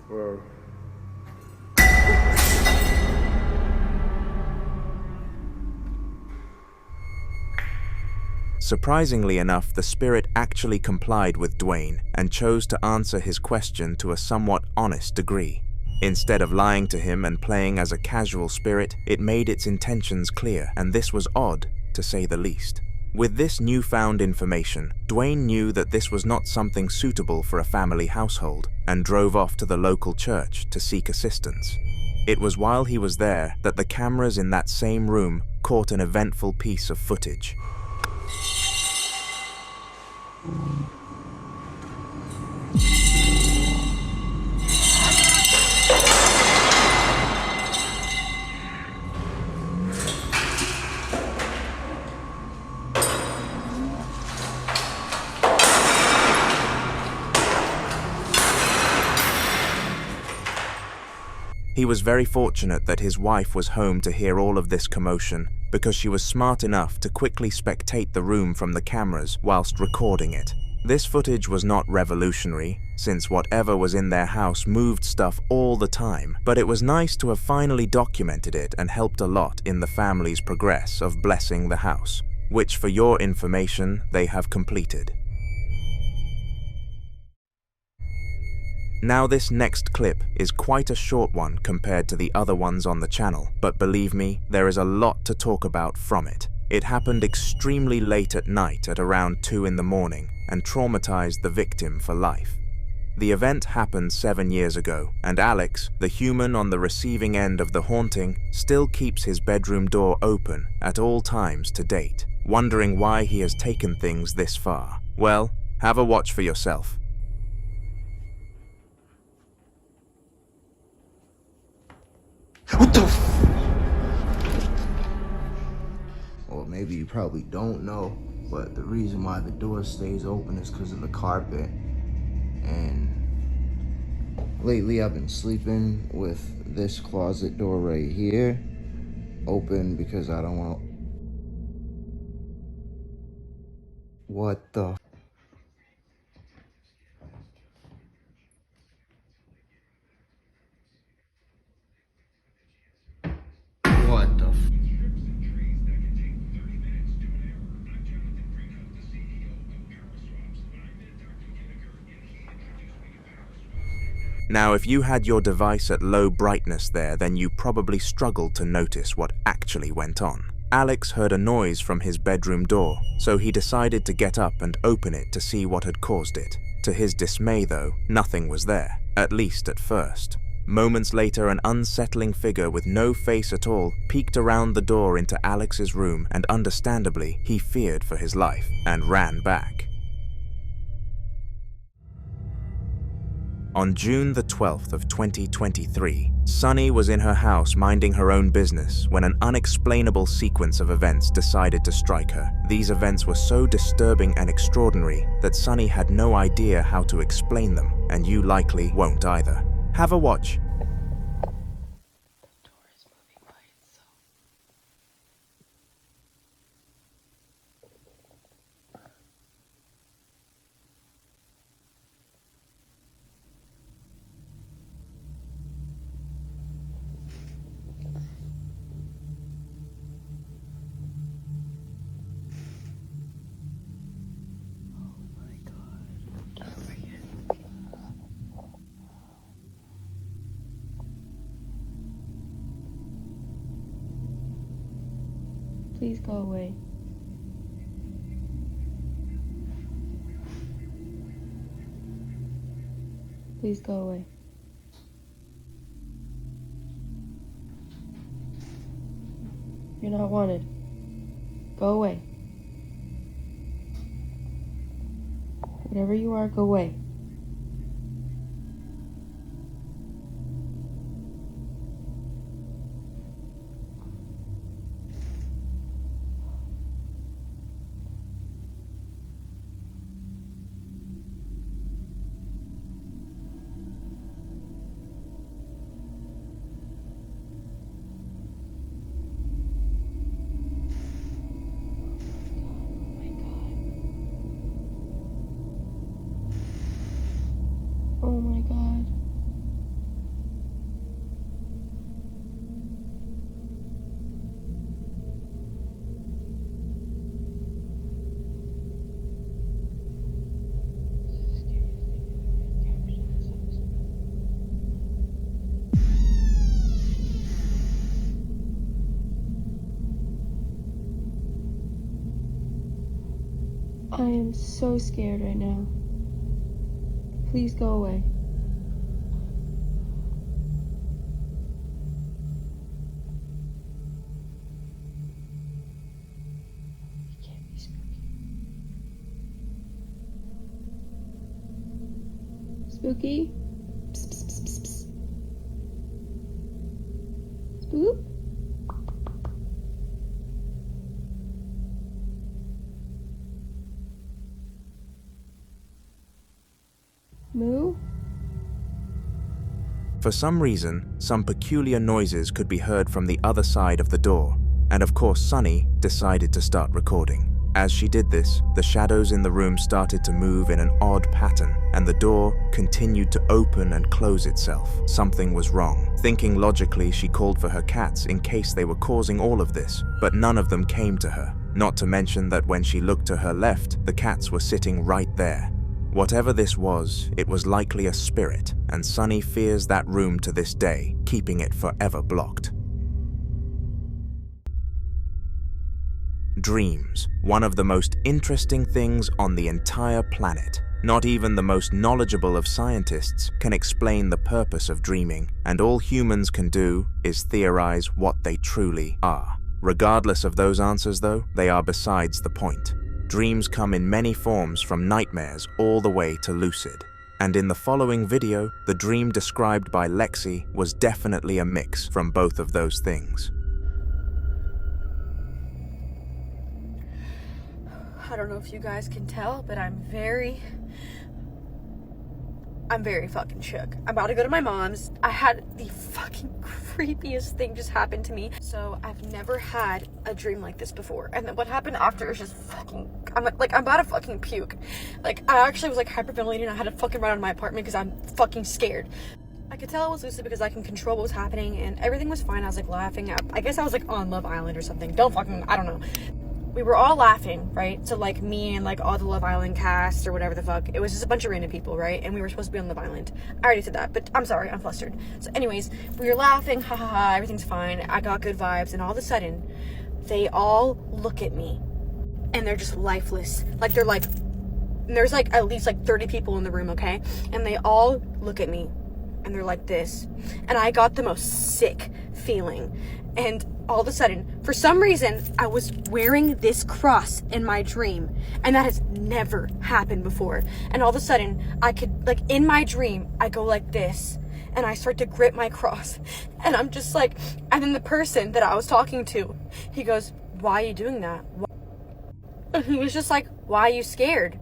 Whoa. Surprisingly enough, the spirit actually complied with Dwayne and chose to answer his question to a somewhat honest degree. Instead of lying to him and playing as a casual spirit, it made its intentions clear, and this was odd, to say the least. With this newfound information, Dwayne knew that this was not something suitable for a family household and drove off to the local church to seek assistance. It was while he was there that the cameras in that same room caught an eventful piece of footage. He was very fortunate that his wife was home to hear all of this commotion, because she was smart enough to quickly spectate the room from the cameras whilst recording it. This footage was not revolutionary, since whatever was in their house moved stuff all the time, but it was nice to have finally documented it and helped a lot in the family's progress of blessing the house, which for your information, they have completed. Now this next clip is quite a short one compared to the other ones on the channel, but believe me, there is a lot to talk about from it. It happened extremely late at night at around 2 in the morning and traumatized the victim for life. The event happened 7 years ago, and Alex, the human on the receiving end of the haunting, still keeps his bedroom door open at all times to date, wondering why he has taken things this far. Well, have a watch for yourself. What the Well, maybe you probably don't know, but the reason why the door stays open is because of the carpet. And lately I've been sleeping with this closet door right here open because I don't want... What the... What the f... Now, if you had your device at low brightness there, then you probably struggled to notice what actually went on. Alex heard a noise from his bedroom door, so he decided to get up and open it to see what had caused it. To his dismay though, nothing was there, at least at first. Moments later, an unsettling figure with no face at all peeked around the door into Alex's room, and understandably, he feared for his life and ran back. On June the 12th of 2023, Sunny was in her house minding her own business when an unexplainable sequence of events decided to strike her. These events were so disturbing and extraordinary that Sunny had no idea how to explain them, and you likely won't either. Have a watch. Please go away. Please go away. You're not wanted. Go away. Whatever you are, go away. Oh my God. I am so scared right now. Please go away. It can't be spooky. Spooky? Psst, psst, psst, psst, psst. Spook? Moo? For some reason, some peculiar noises could be heard from the other side of the door, and of course Sunny decided to start recording. As she did this, the shadows in the room started to move in an odd pattern, and the door continued to open and close itself. Something was wrong. Thinking logically, she called for her cats in case they were causing all of this, but none of them came to her. Not to mention that when she looked to her left, the cats were sitting right there. Whatever this was, it was likely a spirit, and Sunny fears that room to this day, keeping it forever blocked. Dreams, one of the most interesting things on the entire planet. Not even the most knowledgeable of scientists can explain the purpose of dreaming, and all humans can do is theorize what they truly are. Regardless of those answers though, they are besides the point. Dreams come in many forms, from nightmares all the way to lucid. And in the following video, the dream described by Lexi was definitely a mix from both of those things. I don't know if you guys can tell, but I'm very fucking shook. I'm about to go to my mom's. I had the fucking creepiest thing just happen to me. So I've never had a dream like this before. And then what happened after is just fucking, I'm about to fucking puke. Like, I actually was like hyperventilating. I had to fucking run out of my apartment because I'm fucking scared. I could tell it was lucid because I can control what was happening and everything was fine. I was like laughing. I guess I was like on Love Island or something. I don't know. We were all laughing, right? So like me and like all the Love Island cast or whatever the fuck. It was just a bunch of random people, right? And we were supposed to be on Love Island. I already said that, but I'm sorry, I'm flustered. So anyways, we were laughing, ha ha ha, everything's fine. I got good vibes, and all of a sudden, they all look at me and they're just lifeless. Like they're like, there's like at least like 30 people in the room, okay? And they all look at me and they're like this. And I got the most sick feeling. And all of a sudden, for some reason, I was wearing this cross in my dream, and that has never happened before. And all of a sudden, I could, like, in my dream, I go like this, and I start to grip my cross, and I'm just like, and then the person that I was talking to, he goes, "Why are you doing that?" And he was just like, "Why are you scared?"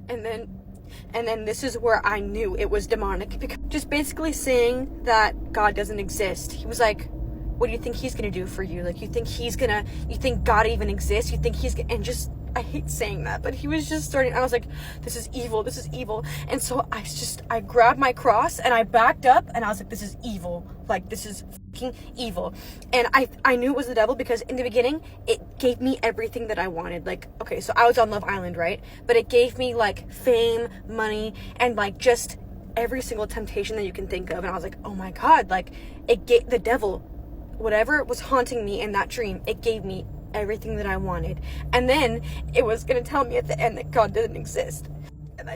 And then this is where I knew it was demonic, because just basically saying that God doesn't exist. He was like, "What do you think he's gonna do for you? Like, you think God even exists? You think he's gonna," and just, I hate saying that, but he was just starting, I was like, this is evil. And so I grabbed my cross and I backed up and I was like, this is evil. Like, this is fucking evil. And I knew it was the devil because in the beginning, it gave me everything that I wanted. Like, okay, so I was on Love Island, right? But it gave me like fame, money, and like just every single temptation that you can think of. And I was like, oh my God, like, it gave the devil, whatever was haunting me in that dream, it gave me everything that I wanted. And then it was going to tell me at the end that God didn't exist. And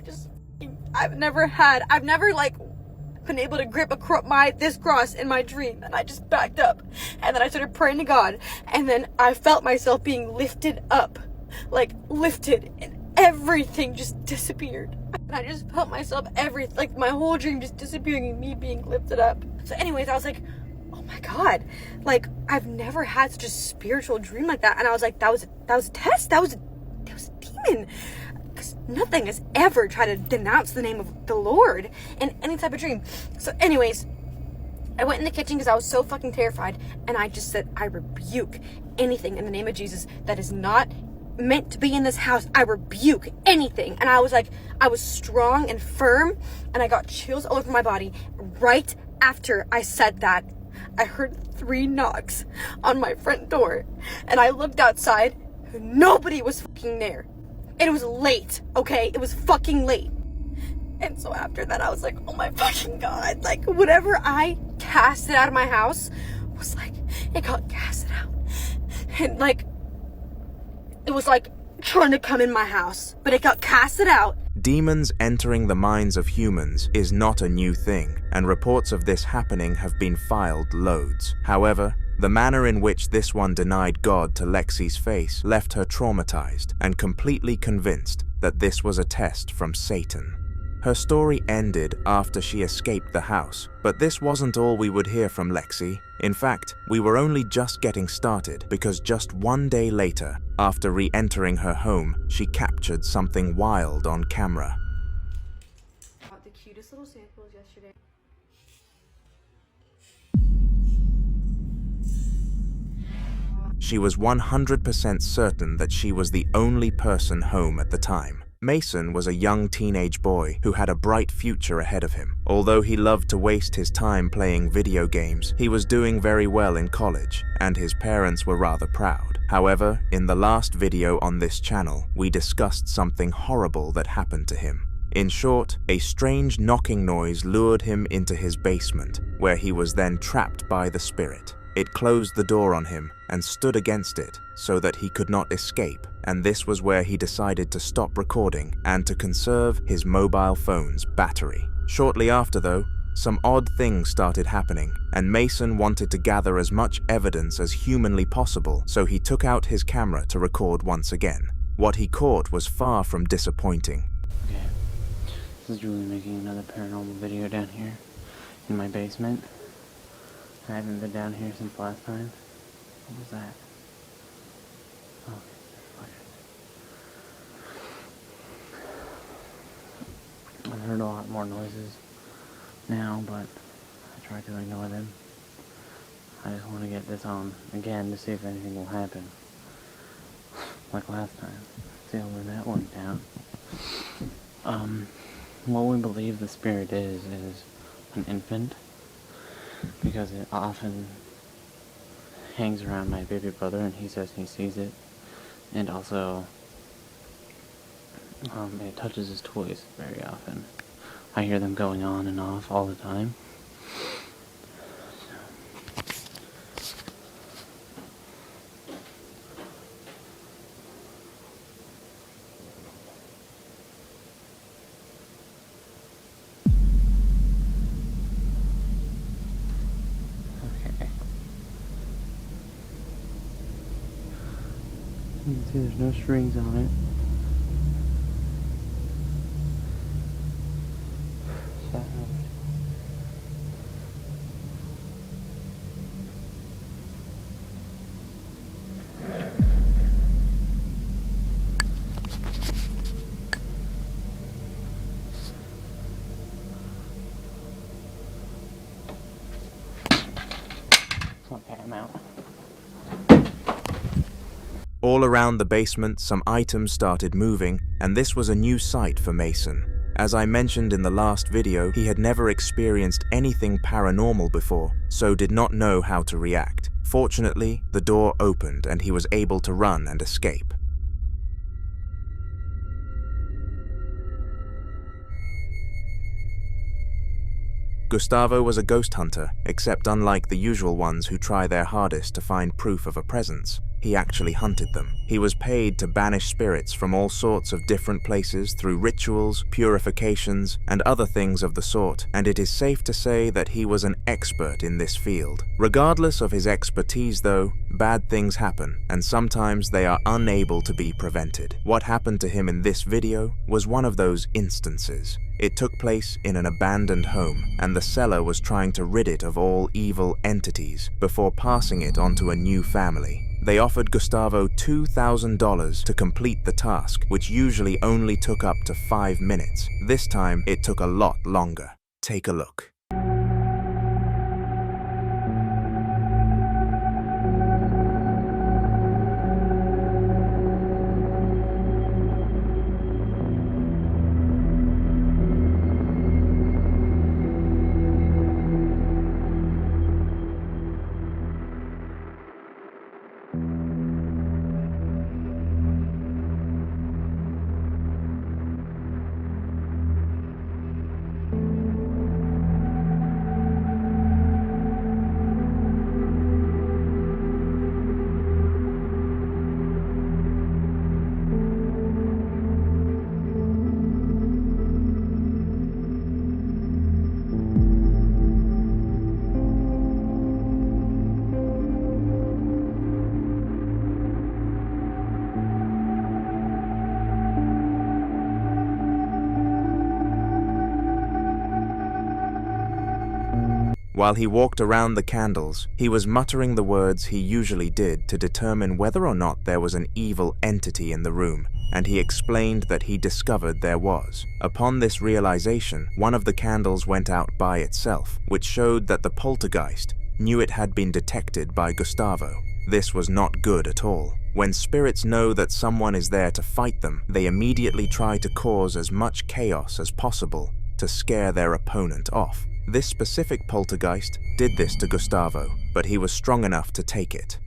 I've never like been able to grip this cross in my dream. And I just backed up. And then I started praying to God. And then I felt myself being lifted up. Like lifted. And everything just disappeared. And I just felt myself, like my whole dream just disappearing and me being lifted up. So anyways, I was like, oh my God, like I've never had such a spiritual dream like that. And I was like, that was a test. That was a demon. Because nothing has ever tried to denounce the name of the Lord in any type of dream. So anyways, I went in the kitchen because I was so fucking terrified. And I just said, I rebuke anything in the name of Jesus that is not meant to be in this house. I rebuke anything. And I was like, I was strong and firm, and I got chills all over my body. Right after I said that, I heard 3 knocks on my front door, and I looked outside. Nobody was fucking there. And it was late, okay? It was fucking late. And so after that, I was like, oh my fucking God. Like, whatever I casted out of my house was like, it got casted out. And like, it was like trying to come in my house, but it got casted out. Demons entering the minds of humans is not a new thing, and reports of this happening have been filed loads. However, the manner in which this one denied God to Lexi's face left her traumatized and completely convinced that this was a test from Satan. Her story ended after she escaped the house, but this wasn't all we would hear from Lexi. In fact, we were only just getting started because just one day later, after re-entering her home, she captured something wild on camera. Got the cutest little samples yesterday. She was 100% certain that she was the only person home at the time. Mason was a young teenage boy who had a bright future ahead of him. Although he loved to waste his time playing video games, he was doing very well in college, and his parents were rather proud. However, in the last video on this channel, we discussed something horrible that happened to him. In short, a strange knocking noise lured him into his basement, where he was then trapped by the spirit. It closed the door on him and stood against it so that he could not escape, and this was where he decided to stop recording and to conserve his mobile phone's battery. Shortly after, though, some odd things started happening, and Mason wanted to gather as much evidence as humanly possible, so he took out his camera to record once again. What he caught was far from disappointing. Okay, this is Julie making another paranormal video down here in my basement. I haven't been down here since last time. What was that? Oh, I've heard a lot more noises now, but I try to ignore them. I just want to get this on again to see if anything will happen. Like last time. See how that went down. What we believe the spirit is an infant, because it often hangs around my baby brother and he says he sees it, and also it touches his toys very often. I hear them going on and off all the time. You can see there's no strings on it. Okay, I'm out. All around the basement, some items started moving, and this was a new sight for Mason. As I mentioned in the last video, he had never experienced anything paranormal before, so did not know how to react. Fortunately, the door opened and he was able to run and escape. Gustavo was a ghost hunter, except unlike the usual ones who try their hardest to find proof of a presence. he actually hunted them. He was paid to banish spirits from all sorts of different places through rituals, purifications, and other things of the sort, and it is safe to say that he was an expert in this field. Regardless of his expertise though, bad things happen, and sometimes they are unable to be prevented. What happened to him in this video was one of those instances. It took place in an abandoned home, and the seller was trying to rid it of all evil entities before passing it on to a new family. They offered Gustavo $2,000 to complete the task, which usually only took up to 5 minutes. This time, it took a lot longer. Take a look. While he walked around the candles, he was muttering the words he usually did to determine whether or not there was an evil entity in the room, and he explained that he discovered there was. Upon this realization, one of the candles went out by itself, which showed that the poltergeist knew it had been detected by Gustavo. This was not good at all. When spirits know that someone is there to fight them, they immediately try to cause as much chaos as possible to scare their opponent off. This specific poltergeist did this to Gustavo, but he was strong enough to take it.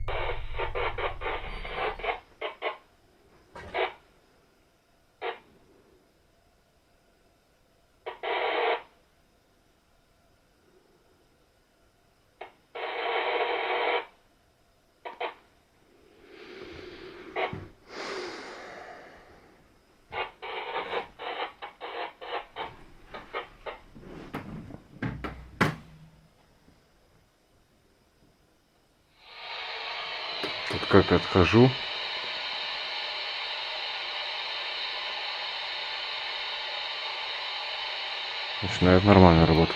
Тут как отхожу. Начинает нормально работать.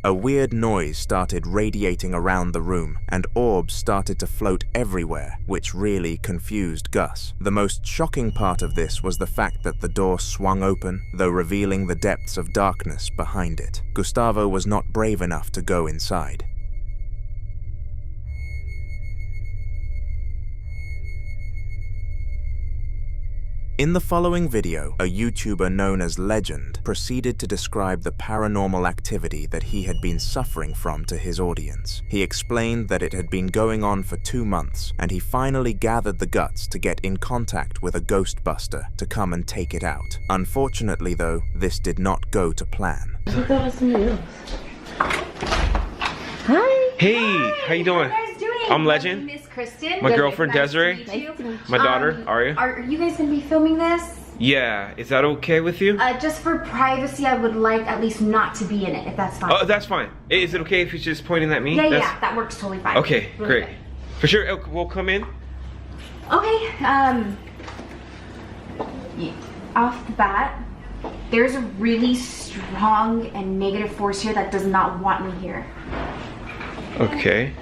A weird noise started radiating around the room, and orbs started to float everywhere, which really confused Gus. The most shocking part of this was the fact that the door swung open, though revealing the depths of darkness behind it. Gustavo was not brave enough to go inside. In the following video, a YouTuber known as Legend proceeded to describe the paranormal activity that he had been suffering from to his audience. He explained that it had been going on for 2 months, and he finally gathered the guts to get in contact with a ghostbuster to come and take it out. Unfortunately though, this did not go to plan. Hi. Hey, how you doing? How are you guys doing? I'm Legend. Miss Kristen. My girlfriend Nice to Desiree. meet you. My daughter, Aria. Are you guys gonna be filming this? Yeah, is that okay with you? Just for privacy, I would like at least not to be in it, if that's fine. Oh, that's fine. Is it okay if you're just pointing at me? Yeah, that works totally fine. Okay, Really great. good. For sure, we'll come in. Okay, off the bat, there's a really strong and negative force here that does not want me here. Okay.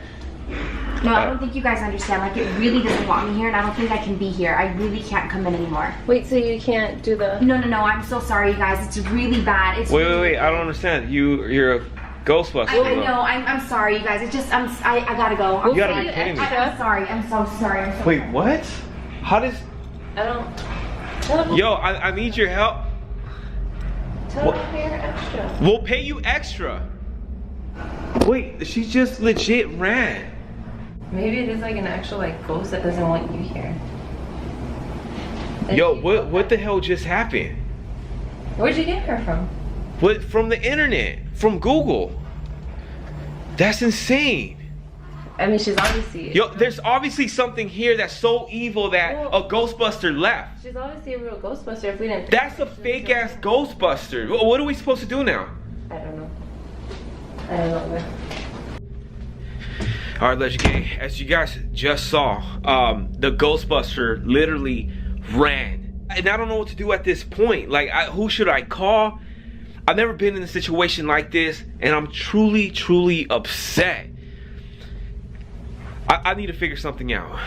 No, I don't think you guys understand. Like, it really doesn't want me here, and I don't think I can be here. I really can't come in anymore. Wait, so you can't do the... No, I'm so sorry, you guys. It's really bad. It's Wait, I don't understand. You're a Ghostbuster. I know, I'm sorry, you guys. It's just, I gotta go. You gotta be kidding me. I'm sorry, I'm so sorry. Wait, what? How does... I don't... Yo, I need your help. Tell them to pay her extra. We'll pay you extra. Wait, she just legit ran. Maybe it is like an actual like ghost that doesn't want you here. Yo, what the hell just happened? Where'd you get her from? What, from the internet, from Google. That's insane. I mean, she's obviously... Yo, there's obviously something here that's so evil that a Ghostbuster left. She's obviously a real Ghostbuster if we didn't... That's a fake ass Ghostbuster. What are we supposed to do now? I don't know. I don't know. Alright, Legendary, as you guys just saw, the Ghostbuster literally ran. And I don't know what to do at this point. Like, who should I call? I've never been in a situation like this, and I'm truly upset. I need to figure something out.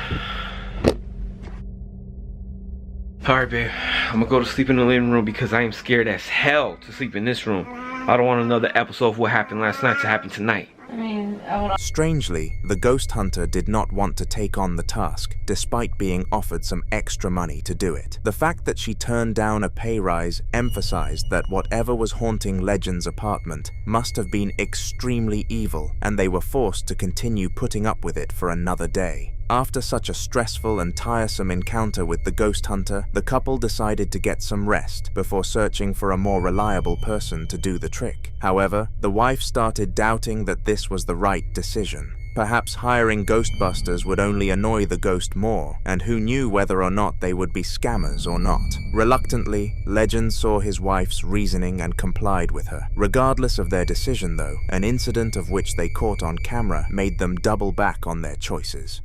Alright, babe, I'm gonna go to sleep in the living room because I am scared as hell to sleep in this room. I don't want another episode of what happened last night to happen tonight. I mean, Strangely, the ghost hunter did not want to take on the task, despite being offered some extra money to do it. The fact that she turned down a pay rise emphasized that whatever was haunting Legend's apartment must have been extremely evil, and they were forced to continue putting up with it for another day. After such a stressful and tiresome encounter with the ghost hunter, the couple decided to get some rest before searching for a more reliable person to do the trick. However, the wife started doubting that this was the right decision. Perhaps hiring Ghostbusters would only annoy the ghost more, and who knew whether or not they would be scammers or not. Reluctantly, Legend saw his wife's reasoning and complied with her. Regardless of their decision though, an incident of which they caught on camera made them double back on their choices.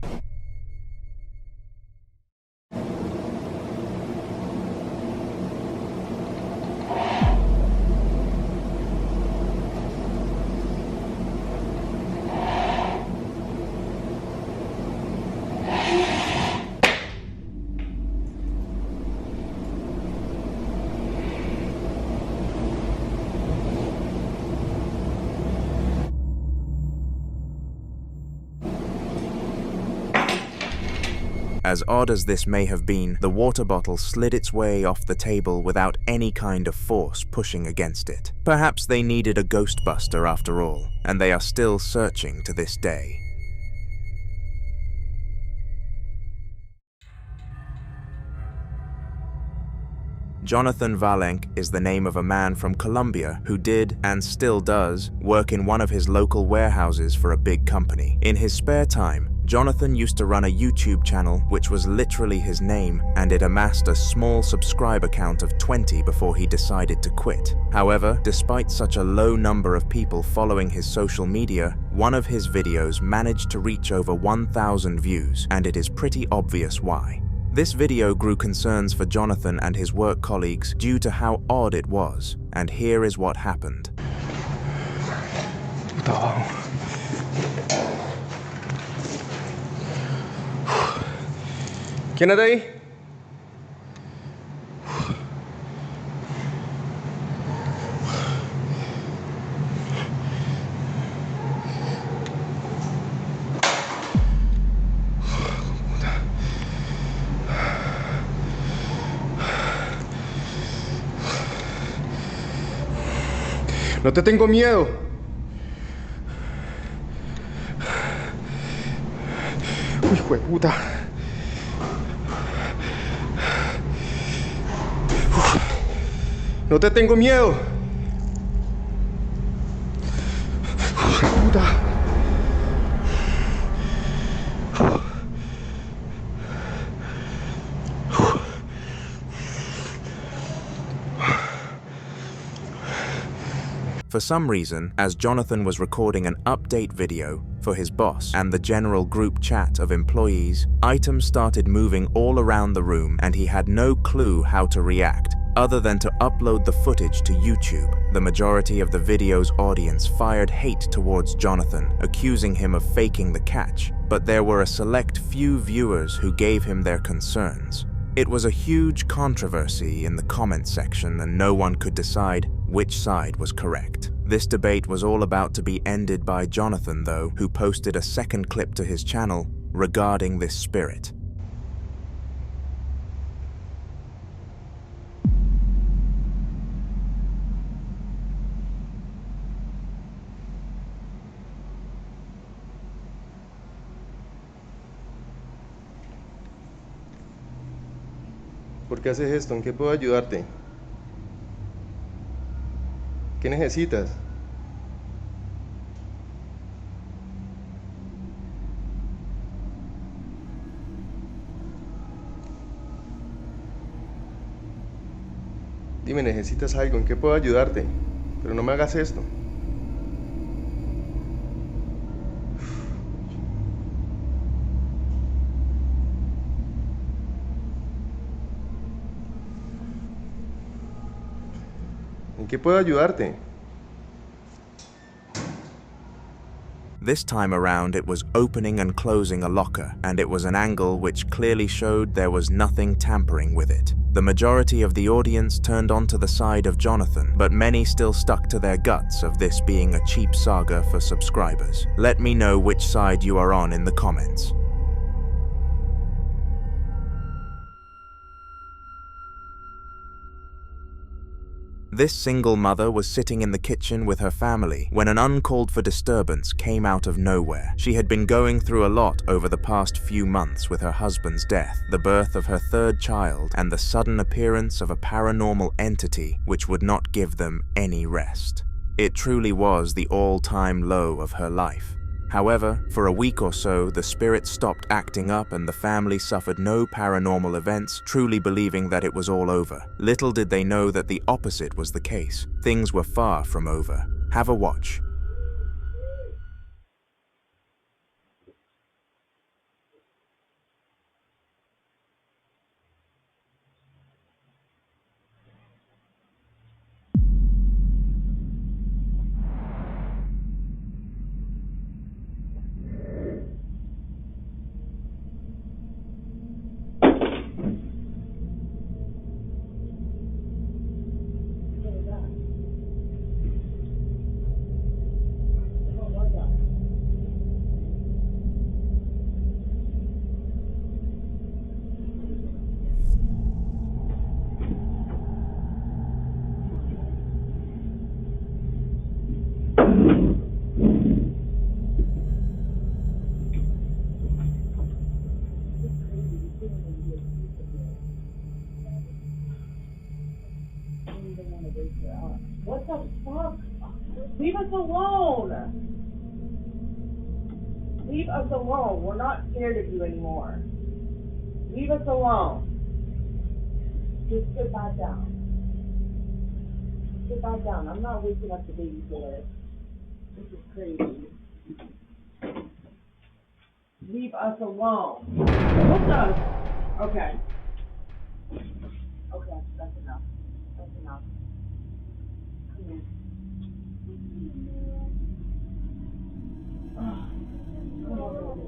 As odd as this may have been, the water bottle slid its way off the table without any kind of force pushing against it. Perhaps they needed a Ghostbuster after all, and they are still searching to this day. Jonathan Valenk is the name of a man from Colombia who did, and still does, work in one of his local warehouses for a big company. In his spare time, Jonathan used to run a YouTube channel which was literally his name, and it amassed a small subscriber count of 20 before he decided to quit. However, despite such a low number of people following his social media, one of his videos managed to reach over 1,000 views, and it is pretty obvious why. This video grew concerns for Jonathan and his work colleagues due to how odd it was, and here is what happened. ¿Quién está ahí? No te tengo miedo. Uy, hijo de puta. No te tengo miedo. Hijo de puta. For some reason, as Jonathan was recording an update video for his boss and the general group chat of employees, items started moving all around the room and he had no clue how to react, other than to upload the footage to YouTube. The majority of the video's audience fired hate towards Jonathan, accusing him of faking the catch, but there were a select few viewers who gave him their concerns. It was a huge controversy in the comment section and no one could decide which side was correct. This debate was all about to be ended by Jonathan, though, who posted a second clip to his channel regarding this spirit. ¿Por qué haces esto? ¿En qué puedo ayudarte? ¿Qué necesitas? Dime, ¿necesitas algo? ¿En qué puedo ayudarte? Pero no me hagas esto. ¿En qué puedo ayudarte? This time around, it was opening and closing a locker, and it was an angle which clearly showed there was nothing tampering with it. The majority of the audience turned onto the side of Jonathan, but many still stuck to their guts of this being a cheap saga for subscribers. Let me know which side you are on in the comments. This single mother was sitting in the kitchen with her family when an uncalled-for disturbance came out of nowhere. She had been going through a lot over the past few months with her husband's death, the birth of her third child, and the sudden appearance of a paranormal entity which would not give them any rest. It truly was the all-time low of her life. However, for a week or so, the spirit stopped acting up and the family suffered no paranormal events, truly believing that it was all over. Little did they know that the opposite was the case. Things were far from over. Have a watch. What the fuck? Leave us alone! Leave us alone. We're not scared of you anymore. Leave us alone. Just sit back down. Sit back down. I'm not waking up the baby for it. This is crazy. Leave us alone. What the? Okay. Okay, that's enough. That's enough. Come here. Come over here.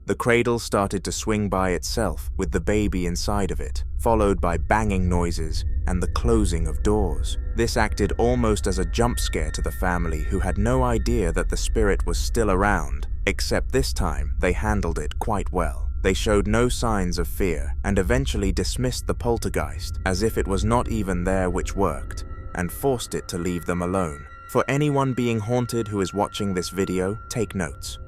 The cradle started to swing by itself with the baby inside of it, followed by banging noises and the closing of doors. This acted almost as a jump scare to the family, who had no idea that the spirit was still around, except this time they handled it quite well. They showed no signs of fear and eventually dismissed the poltergeist as if it was not even there, which worked, and forced it to leave them alone. For anyone being haunted who is watching this video, take notes.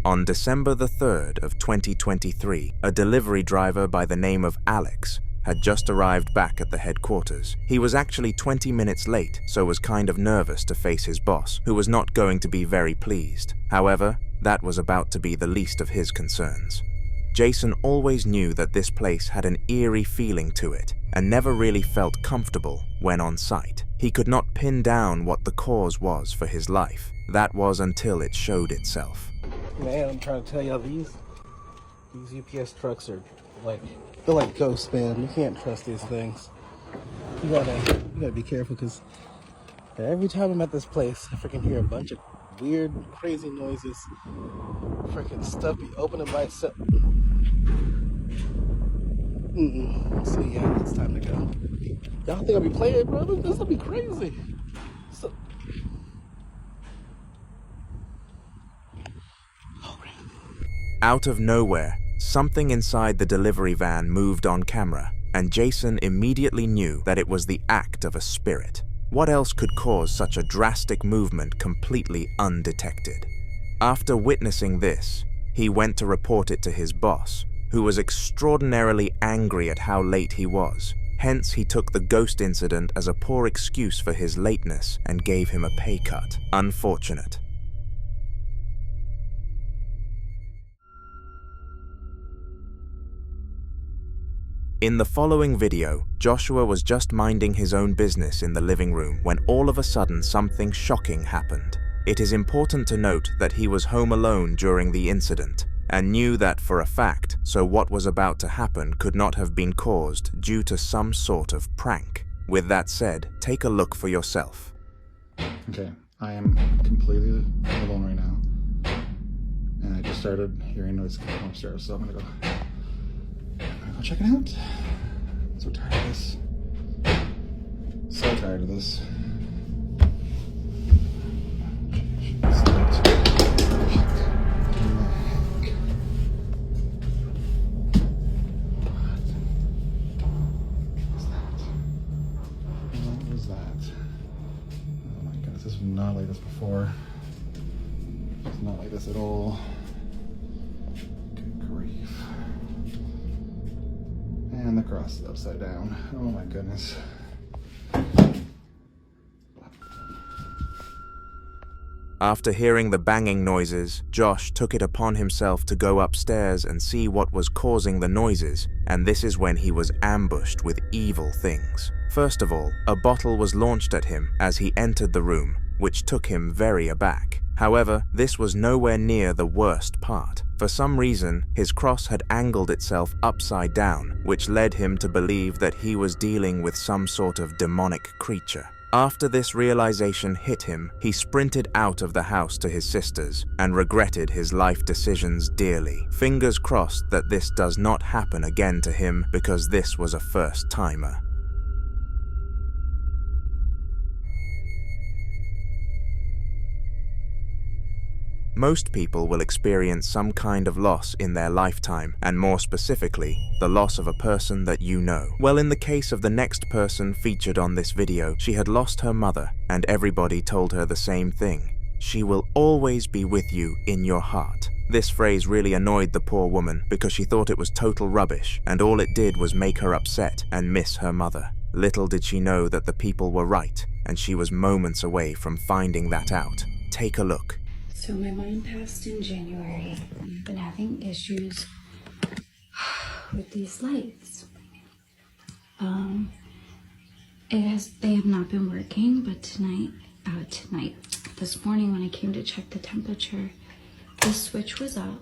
On December the 3rd of 2023, a delivery driver by the name of Alex had just arrived back at the headquarters. He was actually 20 minutes late, so was kind of nervous to face his boss, who was not going to be very pleased. However, that was about to be the least of his concerns. Jason always knew that this place had an eerie feeling to it and never really felt comfortable when on site. He could not pin down what the cause was for his life. That was until it showed itself. Man, I'm trying to tell y'all, these UPS trucks are like, they're like ghosts, man. You can't trust these things. You gotta be careful, because every time I'm at this place, I freaking hear a bunch of weird, crazy noises. Freaking stuff be opening by itself. So yeah, it's time to go. Y'all think I'll be playing, bro? This will be crazy. So Out of nowhere, something inside the delivery van moved on camera, and Jason immediately knew that it was the act of a spirit. What else could cause such a drastic movement completely undetected? After witnessing this, he went to report it to his boss, who was extraordinarily angry at how late he was. Hence, he took the ghost incident as a poor excuse for his lateness and gave him a pay cut. Unfortunate. In the following video, Joshua was just minding his own business in the living room when all of a sudden something shocking happened. It is important to note that he was home alone during the incident and knew that for a fact, so what was about to happen could not have been caused due to some sort of prank. With that said, take a look for yourself. Okay, I am completely alone right now, and I just started hearing noise coming from upstairs, so I'm gonna go check it out. I'm so tired of this. So tired of this. What was that? Oh my goodness, this was not like this before. It's not like this at all. Good grief. And the cross is upside down. Oh my goodness. After hearing the banging noises, Josh took it upon himself to go upstairs and see what was causing the noises, and this is when he was ambushed with evil things. First of all, a bottle was launched at him as he entered the room, which took him very aback. However, this was nowhere near the worst part. For some reason, his cross had angled itself upside down, which led him to believe that he was dealing with some sort of demonic creature. After this realization hit him, he sprinted out of the house to his sister's and regretted his life decisions dearly. Fingers crossed that this does not happen again to him, because this was a first-timer. Most people will experience some kind of loss in their lifetime, and more specifically, the loss of a person that you know. Well, in the case of the next person featured on this video, she had lost her mother, and everybody told her the same thing. She will always be with you in your heart. This phrase really annoyed the poor woman because she thought it was total rubbish, and all it did was make her upset and miss her mother. Little did she know that the people were right, and she was moments away from finding that out. Take a look. So my mom passed in January. I've been having issues with these lights. They have not been working, but this morning when I came to check the temperature, the switch was up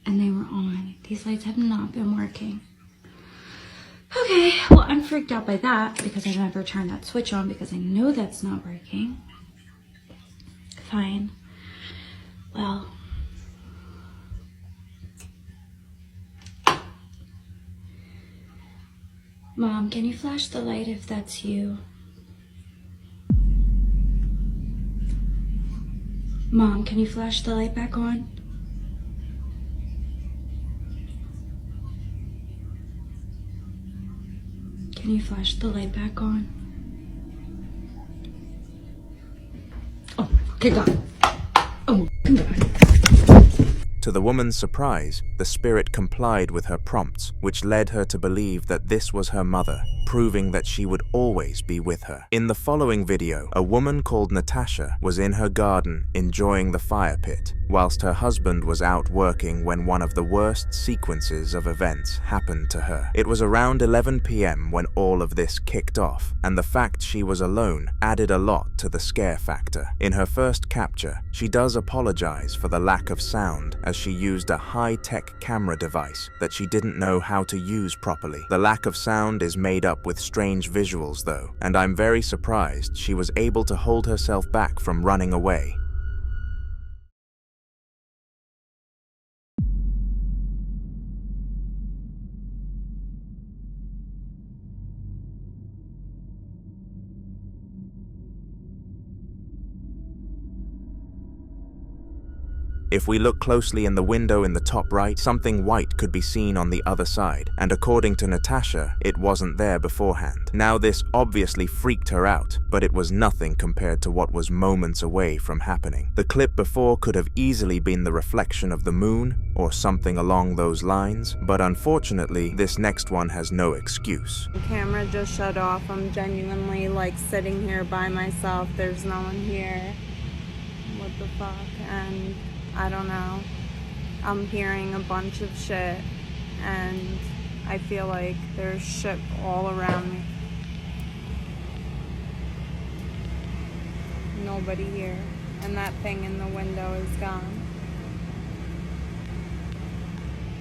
and they were on. These lights have not been working. Okay, well, I'm freaked out by that because I never turned that switch on because I know that's not working. Fine. Well, Mom, can you flash the light if that's you? Mom, can you flash the light back on? Can you flash the light back on? Oh, okay, God. Oh, God. To the woman's surprise, the spirit complied with her prompts, which led her to believe that this was her mother, proving that she would always be with her. In the following video, a woman called Natasha was in her garden enjoying the fire pit, whilst her husband was out working when one of the worst sequences of events happened to her. It was around 11 p.m. when all of this kicked off, and the fact she was alone added a lot to the scare factor. In her first capture, she does apologize for the lack of sound, as she used a high-tech camera device that she didn't know how to use properly. The lack of sound is made up with strange visuals though, and I'm very surprised she was able to hold herself back from running away. If we look closely in the window in the top right, something white could be seen on the other side, and according to Natasha, it wasn't there beforehand. Now this obviously freaked her out, but it was nothing compared to what was moments away from happening. The clip before could have easily been the reflection of the moon, or something along those lines, but unfortunately, this next one has no excuse. The camera just shut off. I'm genuinely like sitting here by myself. There's no one here. What the fuck? And I don't know. I'm hearing a bunch of shit and I feel like there's shit all around me. Nobody here. And that thing in the window is gone.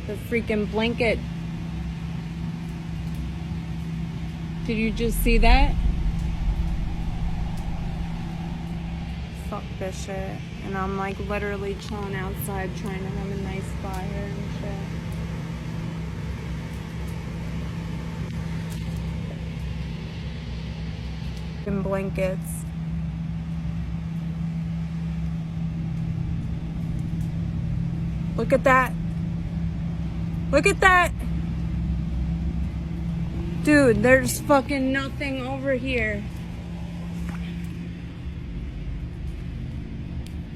The freaking blanket. Did you just see that? Fuck this shit. And I'm like literally chilling outside trying to have a nice fire and shit. And blankets. Look at that. Look at that. Dude, there's fucking nothing over here.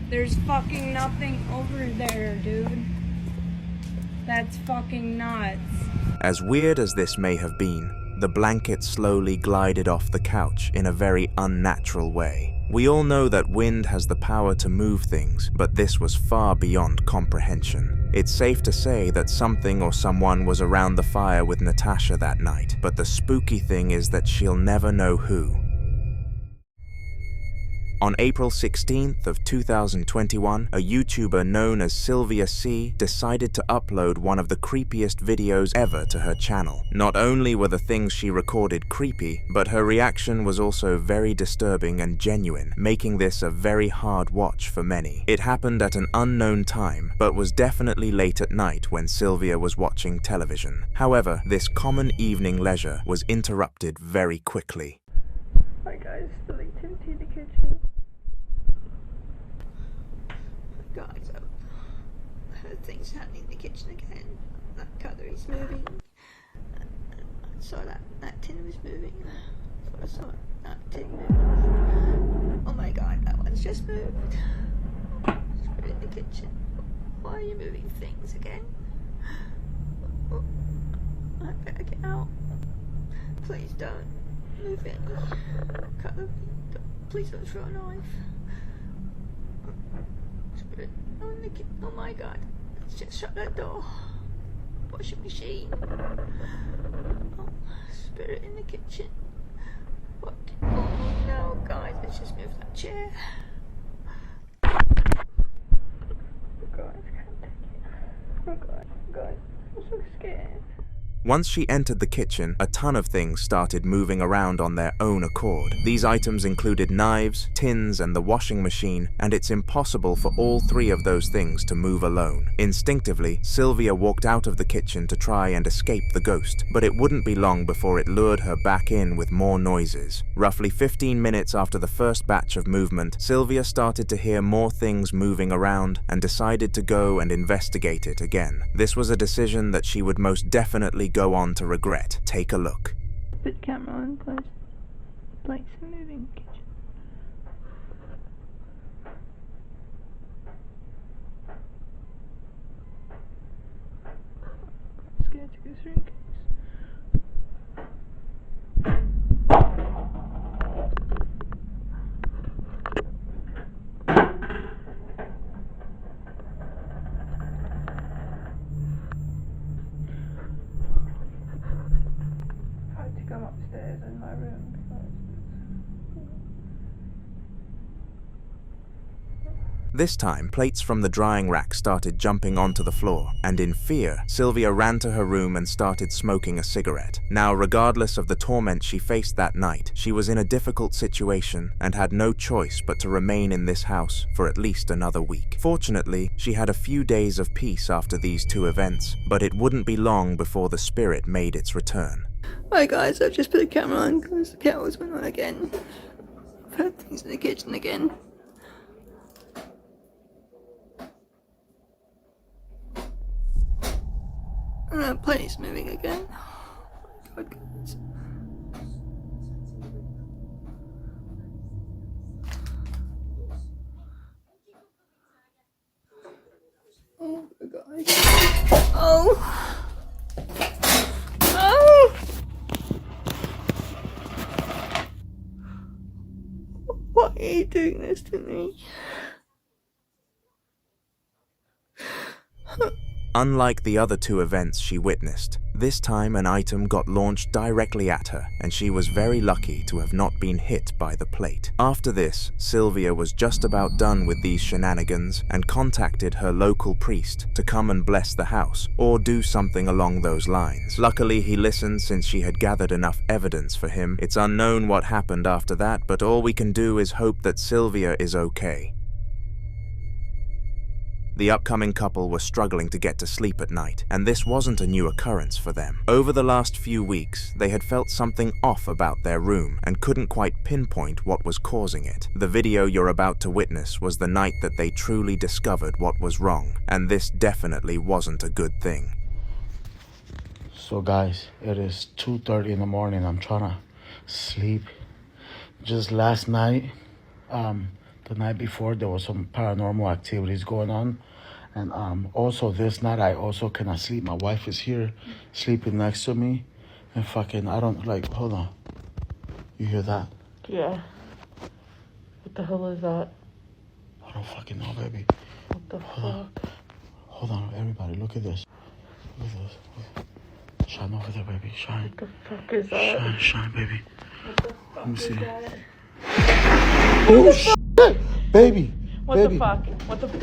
There's fucking nothing over there, dude. That's fucking nuts. As weird as this may have been, the blanket slowly glided off the couch in a very unnatural way. We all know that wind has the power to move things, but this was far beyond comprehension. It's safe to say that something or someone was around the fire with Natasha that night, but the spooky thing is that she'll never know who. On April 16th of 2021, a YouTuber known as Sylvia C decided to upload one of the creepiest videos ever to her channel. Not only were the things she recorded creepy, but her reaction was also very disturbing and genuine, making this a very hard watch for many. It happened at an unknown time, but was definitely late at night when Sylvia was watching television. However, this common evening leisure was interrupted very quickly. Hi guys, the activity in the kitchen. Guys, I heard things happening in the kitchen again. That cutlery's moving. I saw that tin was moving. I saw that tin move. Oh my god, that one's just moved. Spirit in the kitchen. Why are you moving things again? Oh, I better get out. Please don't move it. Cutlery. Please don't throw a knife. Spirit. Oh my god. Let's just shut that door. Washing machine. Oh, spirit in the kitchen. What? Oh no, guys, let's just move that chair. Oh god, I can't take it. Oh god, guys, I'm so scared. Once she entered the kitchen, a ton of things started moving around on their own accord. These items included knives, tins, and the washing machine, and it's impossible for all three of those things to move alone. Instinctively, Sylvia walked out of the kitchen to try and escape the ghost, but it wouldn't be long before it lured her back in with more noises. Roughly 15 minutes after the first batch of movement, Sylvia started to hear more things moving around and decided to go and investigate it again. This was a decision that she would most definitely go on to regret. Take a look. Put camera on, please. Lights are moving. Kitchen. is in my room. This time, plates from the drying rack started jumping onto the floor, and in fear, Sylvia ran to her room and started smoking a cigarette. Now, regardless of the torment she faced that night, she was in a difficult situation and had no choice but to remain in this house for at least another week. Fortunately, she had a few days of peace after these two events, but it wouldn't be long before the spirit made its return. Hi guys, I've just put the camera on because the cat was went on again. I've heard things in the kitchen again. And that plane's moving again. Oh my god, guys. Oh my god. Oh! Oh! Why are you doing this to me? Unlike the other two events she witnessed, this time an item got launched directly at her, and she was very lucky to have not been hit by the plate. After this, Sylvia was just about done with these shenanigans and contacted her local priest to come and bless the house, or do something along those lines. Luckily, he listened since she had gathered enough evidence for him. It's unknown what happened after that, but all we can do is hope that Sylvia is okay. The upcoming couple were struggling to get to sleep at night, and this wasn't a new occurrence for them. Over the last few weeks, they had felt something off about their room and couldn't quite pinpoint what was causing it. The video you're about to witness was the night that they truly discovered what was wrong, and this definitely wasn't a good thing. So guys, it is 2:30 in the morning. I'm trying to sleep. Just last night, the night before, there was some paranormal activities going on. And also this night, I also cannot sleep. My wife is here sleeping next to me. And fucking, I don't, like, hold on. You hear that? Yeah. What the hell is that? I don't fucking know, baby. What the fuck? Hold on, everybody, look at this. Look at this. Shine over there, baby, shine. What the fuck is that? Shine, baby. What the fuck Let me is see. that? Oh, shit! Baby! What baby. the fuck? What the fuck?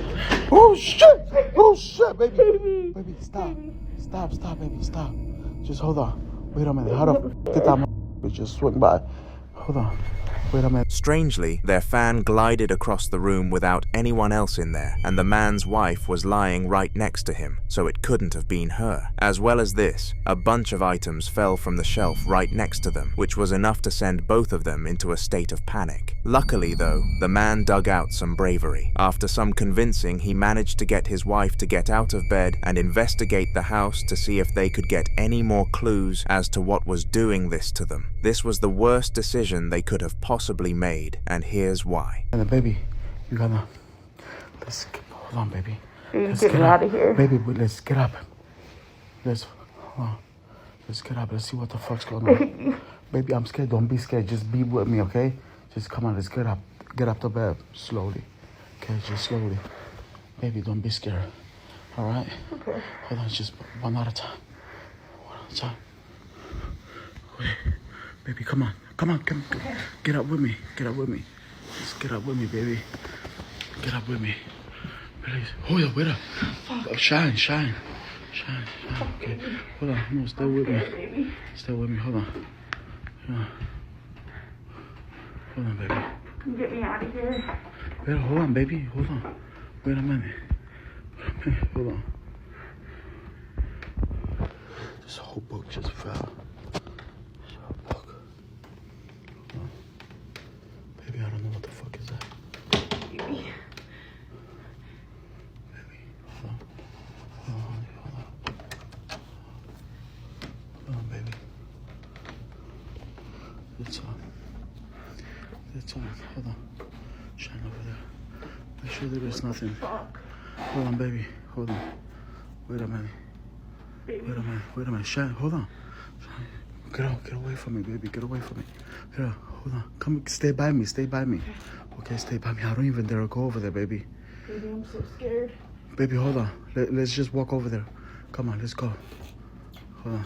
Oh, shit! Oh, shit, baby! Baby, stop. Stop, baby, stop. Just hold on. Wait a minute. How the fuck did that motherfucker just swing by? Hold on. Wait a minute. Strangely, their fan glided across the room without anyone else in there, and the man's wife was lying right next to him, so it couldn't have been her. As well as this, a bunch of items fell from the shelf right next to them, which was enough to send both of them into a state of panic. Luckily, though, the man dug out some bravery. After some convincing, he managed to get his wife to get out of bed and investigate the house to see if they could get any more clues as to what was doing this to them. This was the worst decision they could have possibly made, and here's why. And baby, you gotta, hold on, baby. Let's get out of here. Baby, let's get up. Let's get up. Let's see what the fuck's going on. Baby, I'm scared. Don't be scared. Just be with me, okay? Just come on, let's get up. Get up to bed, slowly. Okay, just slowly. Baby, don't be scared. All right? Okay. Hold on, just one at a time. One at a time. Wait. Baby, come on. Come. Okay. Get up with me. Just get up with me, baby. Get up with me. Please. Hold up, wait up. Fuck. Shine. Okay. Hold on. No, stay with me. Baby. Stay with me. Hold on. Yeah. Hold on, baby. Can you get me out of here? Wait, hold on, baby. Hold on. Wait a minute. Hold on. This whole book just fell. Baby, I don't know what the fuck is that. Baby. Hold on, baby. It's on. Hold on. Shine over there. Make sure there is nothing. Fuck. Hold on, baby. Hold on. Wait a minute. Baby. Wait a minute. Shine. Hold on. Shine. Get away from me, baby. Get away from me. Here, hold on. Come, stay by me. Okay, stay by me. I don't even dare to go over there, baby. Baby, I'm so scared. Baby, hold on. Let's just walk over there. Come on, let's go. Hold on.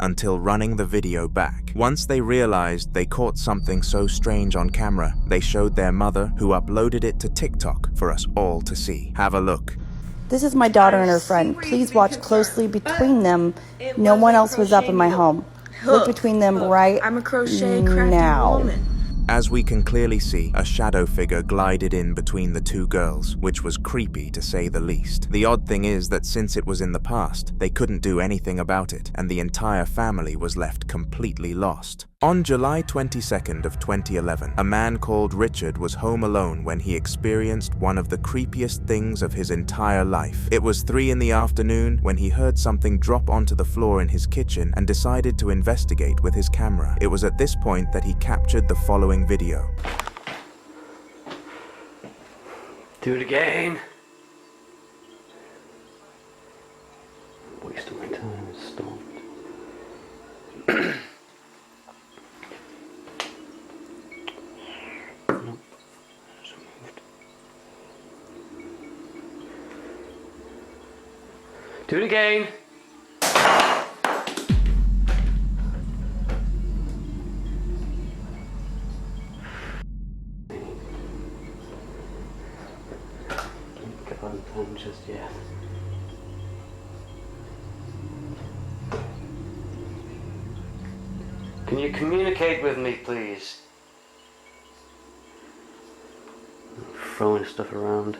until running the video back. Once they realized they caught something so strange on camera, they showed their mother, who uploaded it to TikTok for us all to see. Have a look. This is my daughter and her friend. Please watch closely between them. No one else was up in my home. Look between them right now. As we can clearly see, a shadow figure glided in between the two girls, which was creepy to say the least. The odd thing is that since it was in the past, they couldn't do anything about it, and the entire family was left completely lost. On July 22nd of 2011, a man called Richard was home alone when he experienced one of the creepiest things of his entire life. It was 3 in the afternoon when he heard something drop onto the floor in his kitchen and decided to investigate with his camera. It was at this point that he captured the following video. Do it again. Wasting my time, it's stopped. Do it again. Don't come just yet. Can you communicate with me, please? I'm throwing stuff around.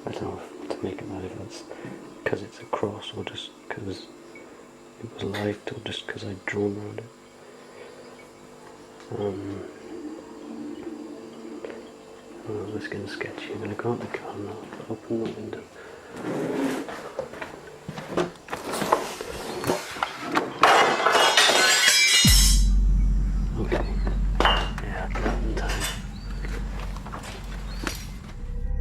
I don't know if to make it matter if that's because it's a cross or just because it was light or just because I'd drawn around it. Oh, this is getting sketchy. I'm going to go out the car and I'll open the window. Okay. Yeah, that in time.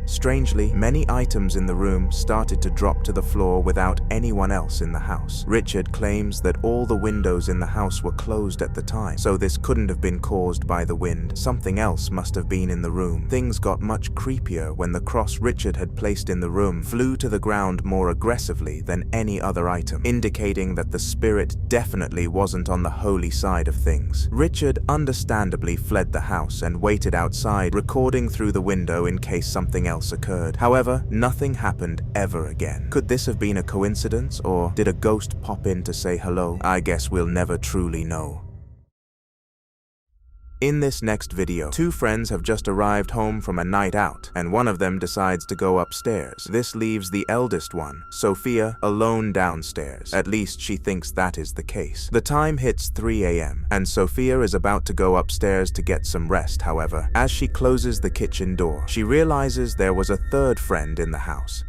Strangely, many items in the room started to drop to the floor without anyone else in the house. Richard claims that all the windows in the house were closed at the time, so this couldn't have been caused by the wind. Something else must have been in the room. Things got much creepier when the cross Richard had placed in the room flew to the ground more aggressively than any other item, indicating that the spirit definitely wasn't on the holy side of things. Richard understandably fled the house and waited outside, recording through the window in case something else occurred. However, nothing happened ever again. Could this have been a coincidence, or did a ghost pop in to say hello? I guess we'll never truly know. In this next video, 2 friends have just arrived home from a night out, and one of them decides to go upstairs. This leaves the eldest one, Sophia, alone downstairs. At least she thinks that is the case. The time hits 3 a.m., and Sophia is about to go upstairs to get some rest. However, as she closes the kitchen door, she realizes there was a third friend in the house.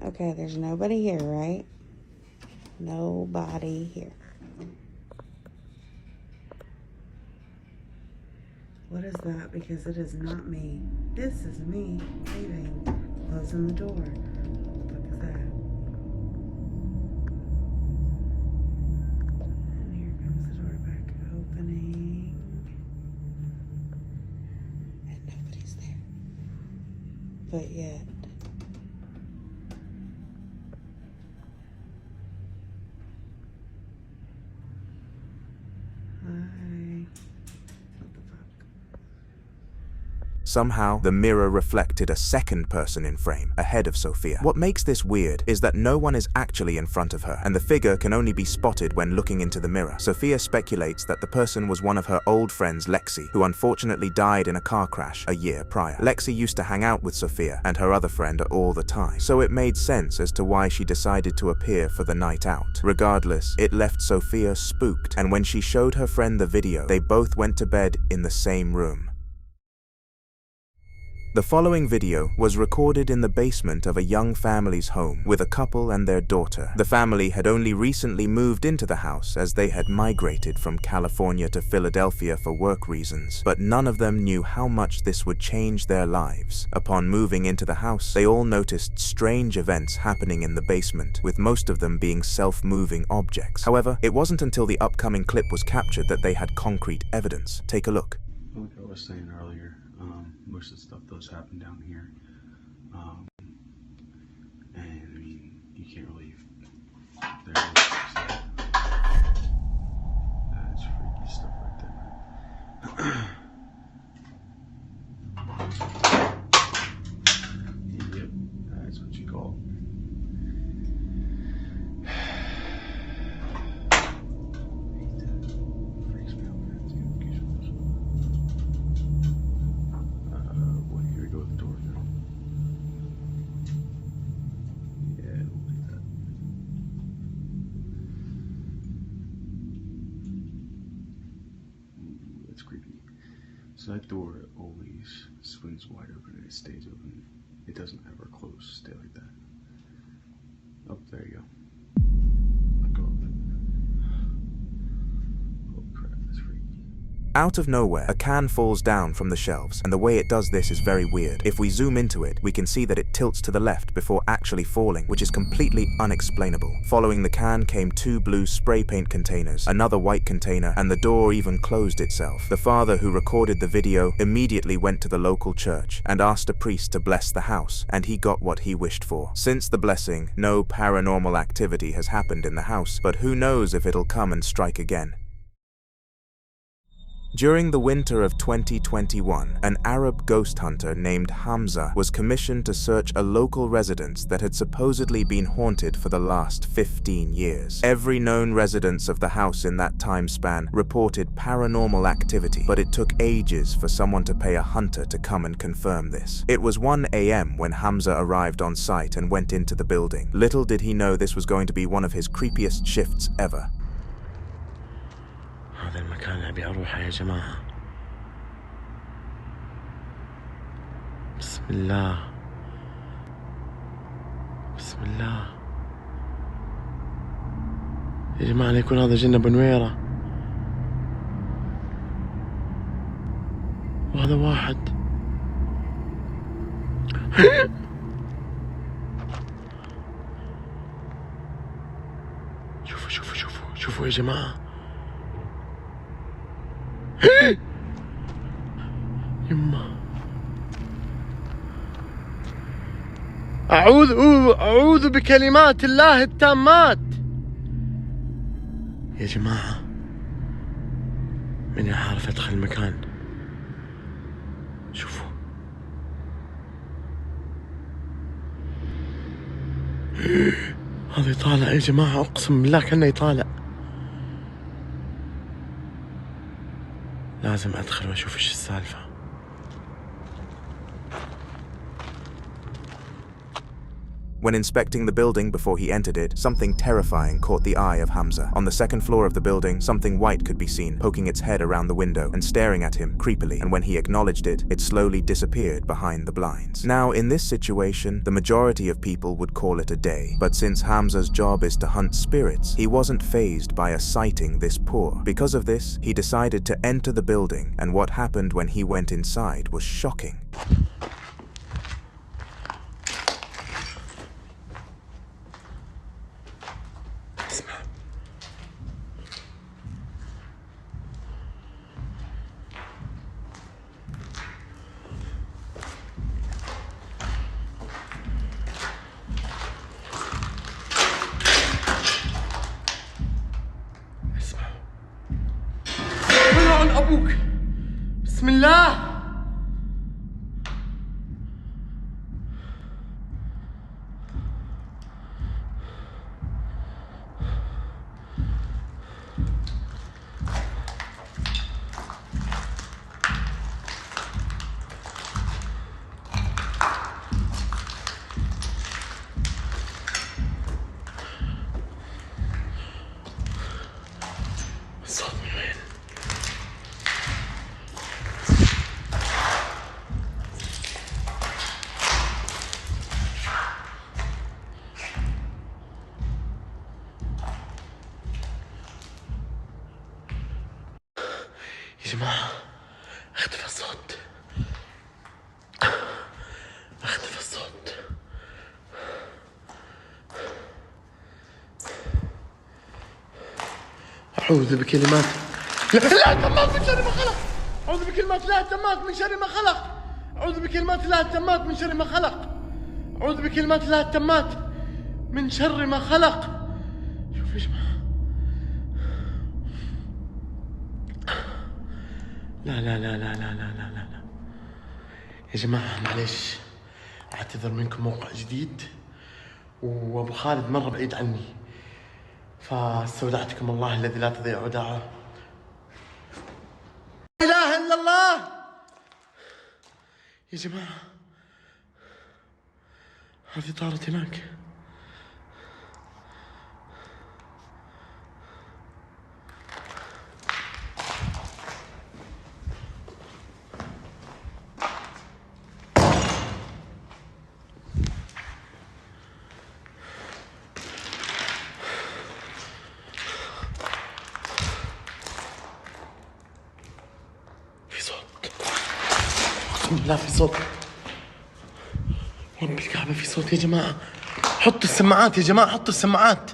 Okay, there's nobody here, right? Nobody here. What is that? Because it is not me. This is me leaving, closing the door. What the fuck is that? And here comes the door back opening. And nobody's there. But yet. Somehow, the mirror reflected a second person in frame, ahead of Sophia. What makes this weird is that no one is actually in front of her, and the figure can only be spotted when looking into the mirror. Sophia speculates that the person was one of her old friends, Lexi, who unfortunately died in a car crash a year prior. Lexi used to hang out with Sophia and her other friend all the time, so it made sense as to why she decided to appear for the night out. Regardless, it left Sophia spooked, and when she showed her friend the video, they both went to bed in the same room. The following video was recorded in the basement of a young family's home with a couple and their daughter. The family had only recently moved into the house as they had migrated from California to Philadelphia for work reasons, but none of them knew how much this would change their lives. Upon moving into the house, they all noticed strange events happening in the basement, with most of them being self-moving objects. However, it wasn't until the upcoming clip was captured that they had concrete evidence. Take a look. Like I was saying earlier, most of the stuff does happen down here, and I mean, you can't really. There it is. That's freaky stuff right there, man. Yep, that's what you call it. So that door always swings wide open and it stays open. It doesn't ever close, stay like that. Oh, there you go. Let go of it. Holy crap, that's freaky. Out of nowhere, a can falls down from the shelves, and the way it does this is very weird. If we zoom into it, we can see that it tilts to the left before actually falling, which is completely unexplainable. Following the can came 2 blue spray paint containers, another white container, and the door even closed itself. The father who recorded the video immediately went to the local church and asked a priest to bless the house, and he got what he wished for. Since the blessing, no paranormal activity has happened in the house, but who knows if it'll come and strike again. During the winter of 2021, an Arab ghost hunter named Hamza was commissioned to search a local residence that had supposedly been haunted for the last 15 years. Every known residence of the house in that time span reported paranormal activity, but it took ages for someone to pay a hunter to come and confirm this. It was 1 a.m. when Hamza arrived on site and went into the building. Little did he know this was going to be one of his creepiest shifts ever. هذا المكان أبي أروحه يا جماعة. بسم الله بسم الله يا جماعة، لا يكون هذا جنة بنويرة وهذا واحد. شوفوا شوفوا شوفوا شوفوا يا جماعة. يما أعوذ بكلمات الله التامات. يا جماعة، ماني عارف أدخل المكان. شوفوا هذا يطالع يا جماعة، أقسم بالله كأنه يطالع. لازم أدخل وأشوف إيش السالفة. When inspecting the building before he entered it, something terrifying caught the eye of Hamza. On the second floor of the building, something white could be seen, poking its head around the window and staring at him creepily, and when he acknowledged it, it slowly disappeared behind the blinds. Now, in this situation, the majority of people would call it a day, but since Hamza's job is to hunt spirits, he wasn't fazed by a sighting this poor. Because of this, he decided to enter the building, and what happened when he went inside was shocking. أبوك بسم الله. جماعة اختفى الصوت. اختفى الصوت. أعوذ بكلمات لا تمات من شر ما خلق. أعوذ بكلمات الله التامات من شر ما خلق. أعوذ بكلمات الله التامات من شر ما خلق. أعوذ بكلمات الله التامات من شر ما خلق. شوف يا جماعة. لا لا لا لا لا لا لا لا يا جماعة معلش أعتذر منكم موقع جديد وأبو خالد مرة بعيد عني فاستودعتكم الله الذي لا تضيع ودائعه. لا إله إلا الله يا جماعة. هذه طارت هناك. لا في صوت. رب الكعبة في صوت يا جماعة. حطوا السماعات يا جماعة. حطوا السماعات.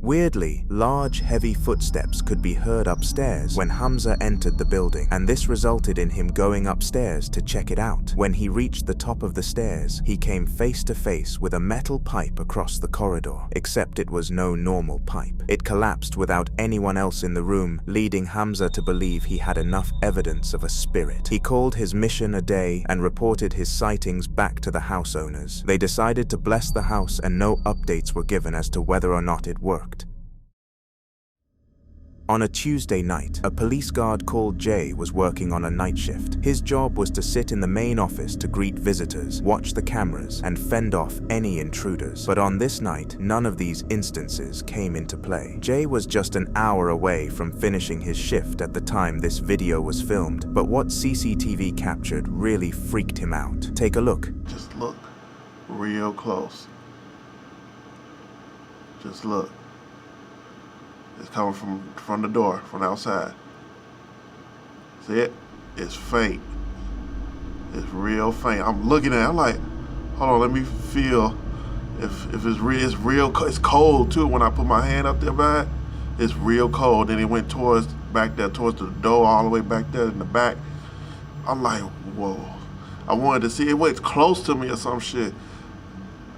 Weirdly, large, heavy footsteps could be heard upstairs when Hamza entered the building, and this resulted in him going upstairs to check it out. When he reached the top of the stairs, he came face to face with a metal pipe across the corridor, except it was no normal pipe. It collapsed without anyone else in the room, leading Hamza to believe he had enough evidence of a spirit. He called his mission a day and reported his sightings back to the house owners. They decided to bless the house, and no updates were given as to whether or not it worked. On a Tuesday night, a police guard called Jay was working on a night shift. His job was to sit in the main office to greet visitors, watch the cameras, and fend off any intruders. But on this night, none of these instances came into play. Jay was just an hour away from finishing his shift at the time this video was filmed, but what CCTV captured really freaked him out. Take a look. Just look real close. Just look. It's coming from the door, from outside. See it? It's faint. It's real faint. I'm looking at it, I'm like, hold on, let me feel if it's real. It's real. It's cold too. When I put my hand up there by it, it's real cold. Then it went back there towards the door, all the way back there in the back. I'm like, whoa. I wanted to see it went close to me or some shit.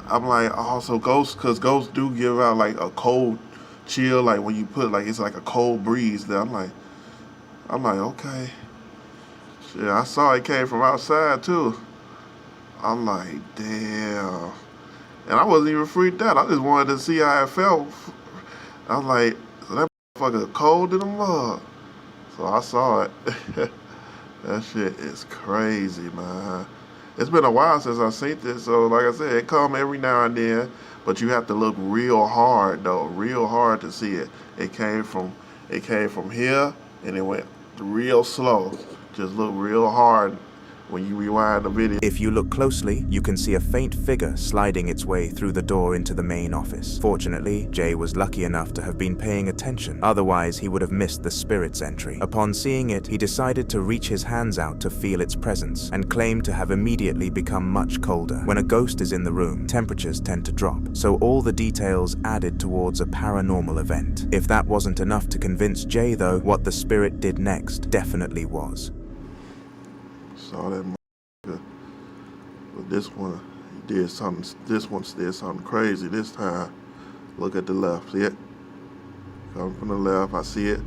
I'm like, also ghosts, because ghosts do give out like a cold chill, like when you put like it's like a cold breeze there. I'm like, okay. Shit, I saw it came from outside too. I'm like, damn. And I wasn't even freaked out. I just wanted to see how it felt. I was like, so that motherfucker cold in the mud. So I saw it. That shit is crazy, man. It's been a while since I've seen this, so like I said, it come every now and then, but you have to look real hard though, real hard to see it. It came from here and it went real slow. Just look real hard when you rewind the video. If you look closely, you can see a faint figure sliding its way through the door into the main office. Fortunately, Jay was lucky enough to have been paying attention, otherwise he would have missed the spirit's entry. Upon seeing it, he decided to reach his hands out to feel its presence, and claimed to have immediately become much colder. When a ghost is in the room, temperatures tend to drop, so all the details added towards a paranormal event. If that wasn't enough to convince Jay though, what the spirit did next definitely was. Saw that motherfucker. But this one, he did something. This one did something crazy this time. Look at the left. See it? Coming from the left. I see it.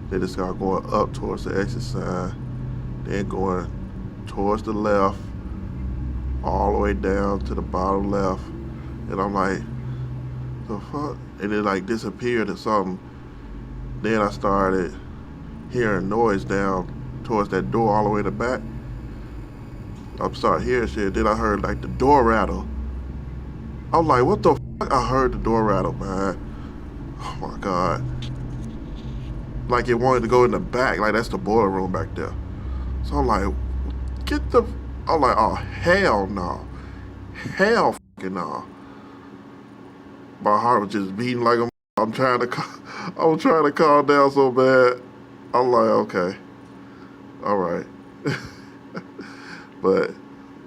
They just start going up towards the exit sign. Then going towards the left, all the way down to the bottom left. And I'm like, the fuck? And it like disappeared or something. Then I started hearing noise down towards that door all the way to the back. I started hearing shit. Then I heard like the door rattle. I was like, what the fuck? I heard the door rattle, man. Oh my God. Like it wanted to go in the back. Like that's the boiler room back there. So I'm like, I'm like, oh hell no. Hell fucking no. My heart was just beating like a, I I'm trying to calm down so bad. I'm like, okay, all right. But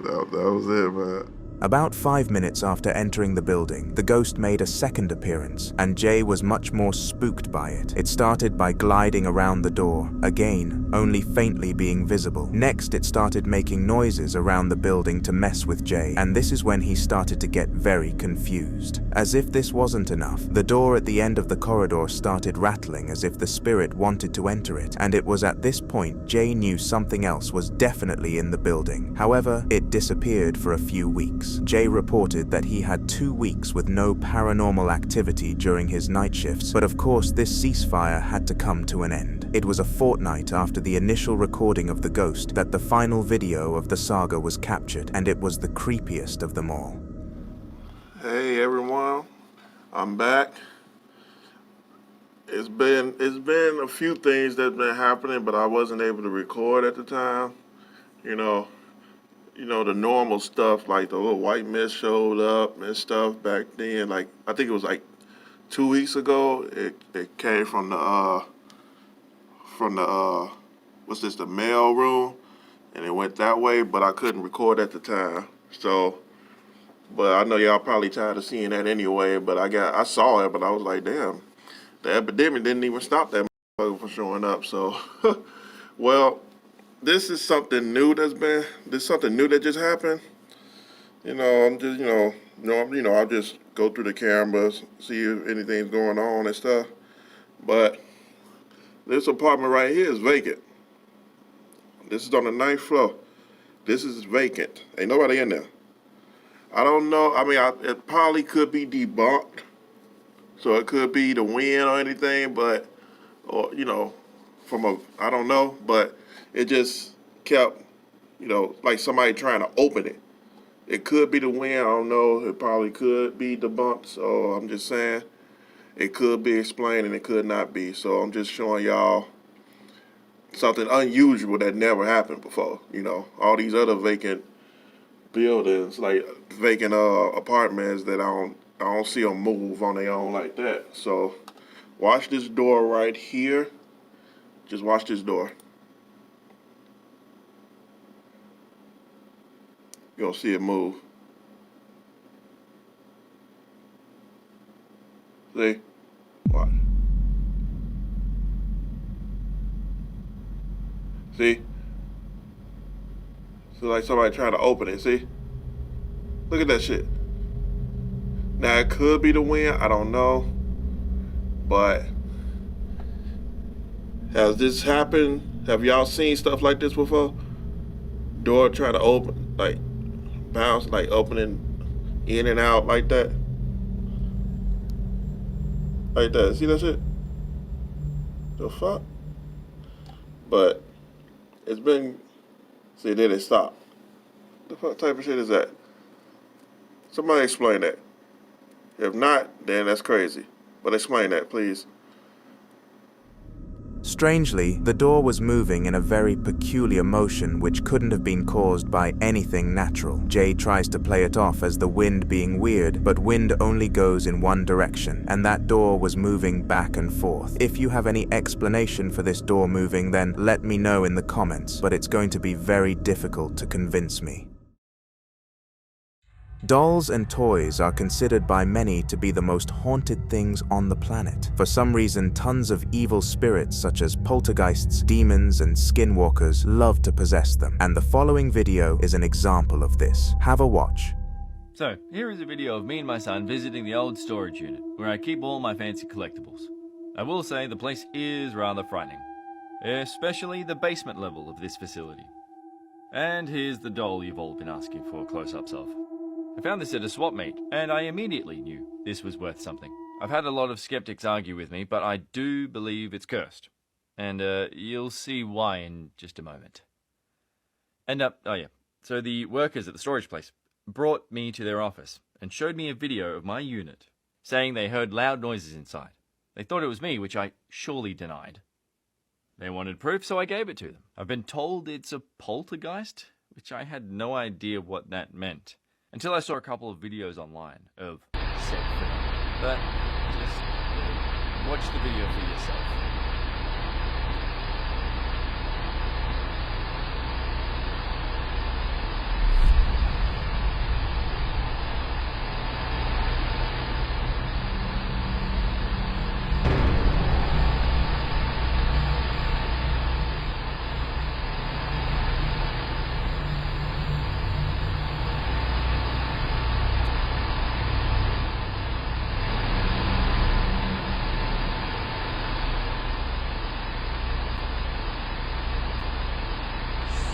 that was it, man. About 5 minutes after entering the building, the ghost made a second appearance, and Jay was much more spooked by it. It started by gliding around the door, again, only faintly being visible. Next, it started making noises around the building to mess with Jay, and this is when he started to get very confused. As if this wasn't enough, the door at the end of the corridor started rattling as if the spirit wanted to enter it, and it was at this point Jay knew something else was definitely in the building. However, it disappeared for a few weeks. Jay reported that he had 2 weeks with no paranormal activity during his night shifts, but of course this ceasefire had to come to an end. It was a fortnight after the initial recording of the ghost that the final video of the saga was captured, and it was the creepiest of them all. Hey everyone, I'm back. It's been a few things that's been happening, but I wasn't able to record at the time. You know, the normal stuff, like the little white mist showed up and stuff back then. Like, I think it was like 2 weeks ago. It came from the what's this, the mail room, and it went that way, but I couldn't record at the time. So, but I know y'all probably tired of seeing that anyway, but I saw it, but I was like, damn, the epidemic didn't even stop that motherfucker from showing up. So, well, this is something new something new that just happened. You know, I'm just, I'll just go through the cameras, see if anything's going on and stuff. But this apartment right here is vacant. This is on the 9th floor. This is vacant. Ain't nobody in there. I don't know. I mean, it probably could be debunked. So it could be the wind or anything, but, or, I don't know, but it just kept, like somebody trying to open it. It could be the wind, I don't know. It probably could be debunked, so I'm just saying it could be explained and it could not be. So I'm just showing y'all something unusual that never happened before. All these other vacant buildings, like vacant apartments that I don't see them move on their own like that. So watch this door right here. Just watch this door. You'll see it move. See? Watch. See? So like somebody trying to open it, see? Look at that shit. Now it could be the wind, I don't know. But has this happened? Have y'all seen stuff like this before? Door trying to open, like bounce, like opening in and out like that. Like that. See that shit? The fuck? But it's been, see, then it stopped. The fuck type of shit is that? Somebody explain that. If not, then that's crazy. But explain that, please. Strangely, the door was moving in a very peculiar motion which couldn't have been caused by anything natural. Jay tries to play it off as the wind being weird, but wind only goes in one direction, and that door was moving back and forth. If you have any explanation for this door moving, then let me know in the comments, but it's going to be very difficult to convince me. Dolls and toys are considered by many to be the most haunted things on the planet. For some reason, tons of evil spirits such as poltergeists, demons, and skinwalkers love to possess them, and the following video is an example of this. Have a watch. So, here is a video of me and my son visiting the old storage unit, where I keep all my fancy collectibles. I will say the place is rather frightening, especially the basement level of this facility. And here's the doll you've all been asking for close-ups of. I found this at a swap meet, and I immediately knew this was worth something. I've had a lot of skeptics argue with me, but I do believe it's cursed. And you'll see why in just a moment. And oh yeah, so the workers at the storage place brought me to their office and showed me a video of my unit, saying they heard loud noises inside. They thought it was me, which I surely denied. They wanted proof, so I gave it to them. I've been told it's a poltergeist, which I had no idea what that meant. Until I saw a couple of videos online of said phenomena. But just Watch the video for yourself.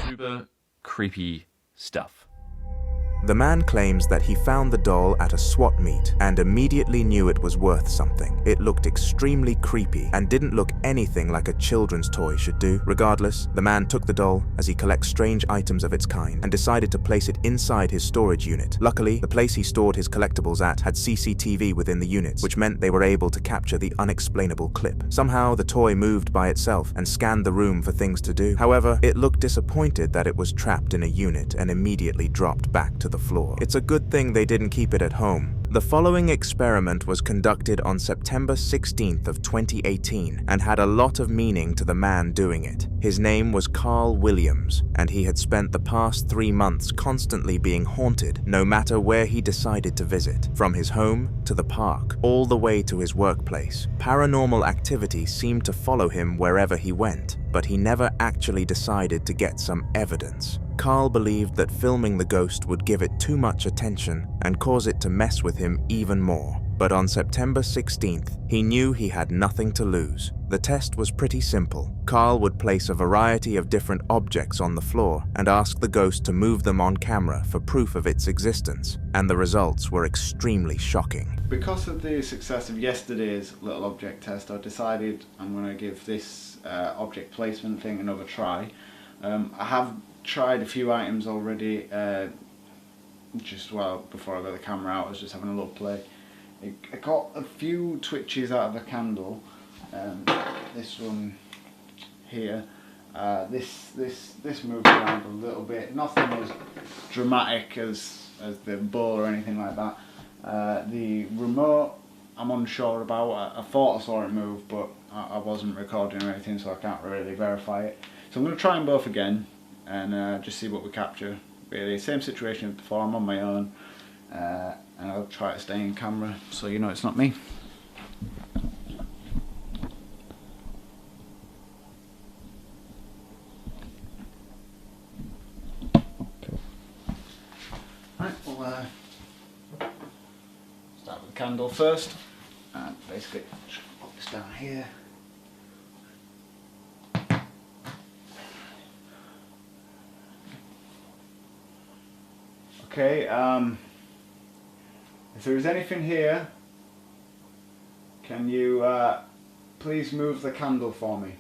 Super creepy stuff. The man claims that he found the doll at a swap meet and immediately knew it was worth something. It looked extremely creepy and didn't look anything like a children's toy should do. Regardless, the man took the doll, as he collects strange items of its kind, and decided to place it inside his storage unit. Luckily, the place he stored his collectibles at had CCTV within the units, which meant they were able to capture the unexplainable clip. Somehow, the toy moved by itself and scanned the room for things to do. However, it looked disappointed that it was trapped in a unit and immediately dropped back to the floor. It's a good thing they didn't keep it at home. The following experiment was conducted on September 16th of 2018 and had a lot of meaning to the man doing it. His name was Carl Williams, and he had spent the past 3 months constantly being haunted, no matter where he decided to visit, from his home to the park, all the way to his workplace. Paranormal activity seemed to follow him wherever he went, but he never actually decided to get some evidence. Carl believed that filming the ghost would give it too much attention and cause it to mess with him even more. But on September 16th, he knew he had nothing to lose. The test was pretty simple. Carl would place a variety of different objects on the floor and ask the ghost to move them on camera for proof of its existence, and the results were extremely shocking. Because of the success of yesterday's little object test, I decided I'm going to give this object placement thing another try. I have tried a few items already, before I got the camera out. I was just having a little play. I got a few twitches out of a candle. This one here, this moved around a little bit. Nothing as dramatic as the ball or anything like that. The remote, I'm unsure about. I thought I saw it move, but I wasn't recording or anything, so I can't really verify it. So I'm going to try them both again and just see what we capture. Really, same situation as before. I'm on my own, and I'll try to stay in camera so you know it's not me. Okay. Right, we'll start with the candle first, and basically just put this down here. Okay, if there is anything here, can you please move the candle for me?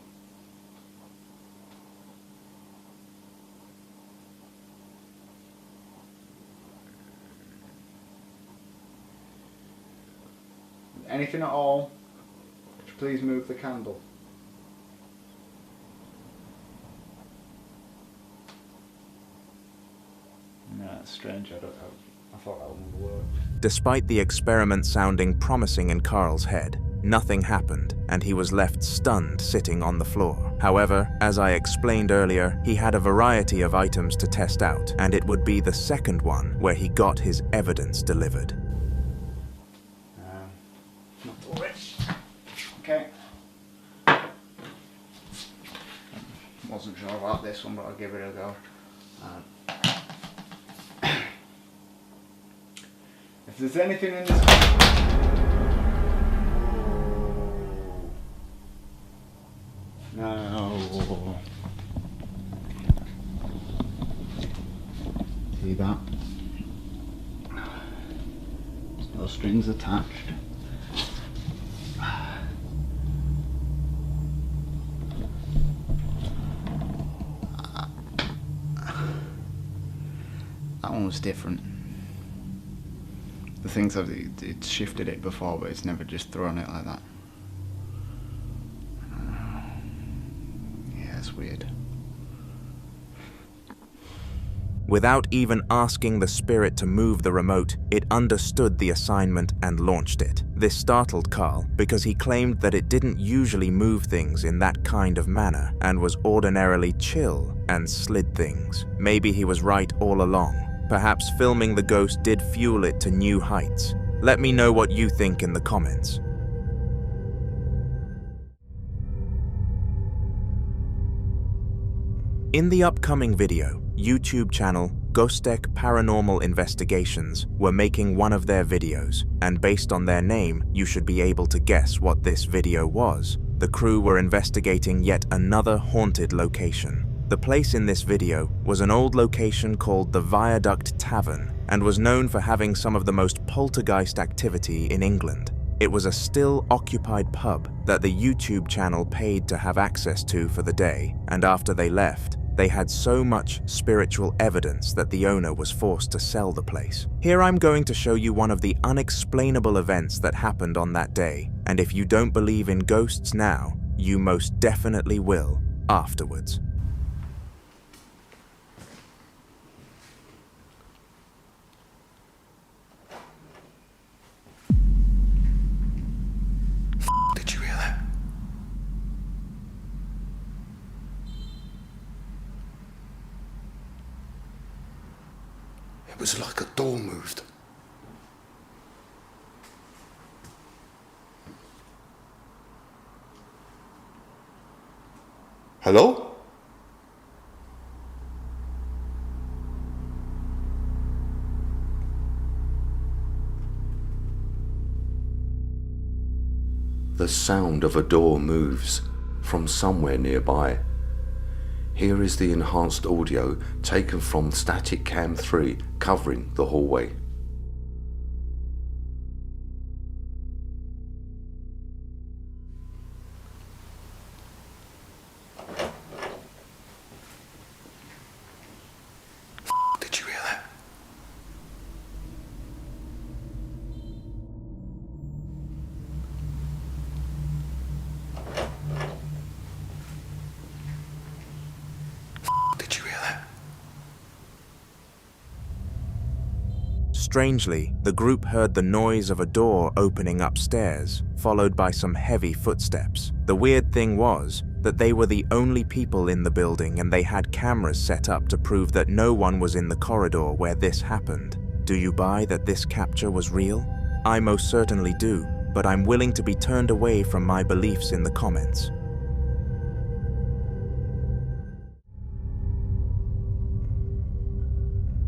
Anything at all, please move the candle. No, that's strange. I thought that one would work. Despite the experiment sounding promising in Carl's head, nothing happened, and he was left stunned sitting on the floor. However, as I explained earlier, he had a variety of items to test out, and it would be the second one where he got his evidence delivered. Okay. Wasn't sure about this one, but I'll give it a go. If there's anything in this... No. See that? There's no strings attached. That one was different. The things have it's shifted it before, but it's never just thrown it like that. Yeah, it's weird. Without even asking the spirit to move the remote, it understood the assignment and launched it. This startled Carl because he claimed that it didn't usually move things in that kind of manner and was ordinarily chill and slid things. Maybe he was right all along. Perhaps filming the ghost did fuel it to new heights. Let me know what you think in the comments. In the upcoming video, YouTube channel Ghostec Paranormal Investigations were making one of their videos, and based on their name, you should be able to guess what this video was. The crew were investigating yet another haunted location. The place in this video was an old location called the Viaduct Tavern and was known for having some of the most poltergeist activity in England. It was a still occupied pub that the YouTube channel paid to have access to for the day, and after they left, they had so much spiritual evidence that the owner was forced to sell the place. Here I'm going to show you one of the unexplainable events that happened on that day, and if you don't believe in ghosts now, you most definitely will afterwards. Did you hear that? It was like a door moved. Hello? The sound of a door moves from somewhere nearby. Here is the enhanced audio taken from Static Cam 3 covering the hallway. Did you hear that? Did you hear that? Strangely, the group heard the noise of a door opening upstairs, followed by some heavy footsteps. The weird thing was that they were the only people in the building and they had cameras set up to prove that no one was in the corridor where this happened. Do you buy that this capture was real? I most certainly do, but I'm willing to be turned away from my beliefs in the comments.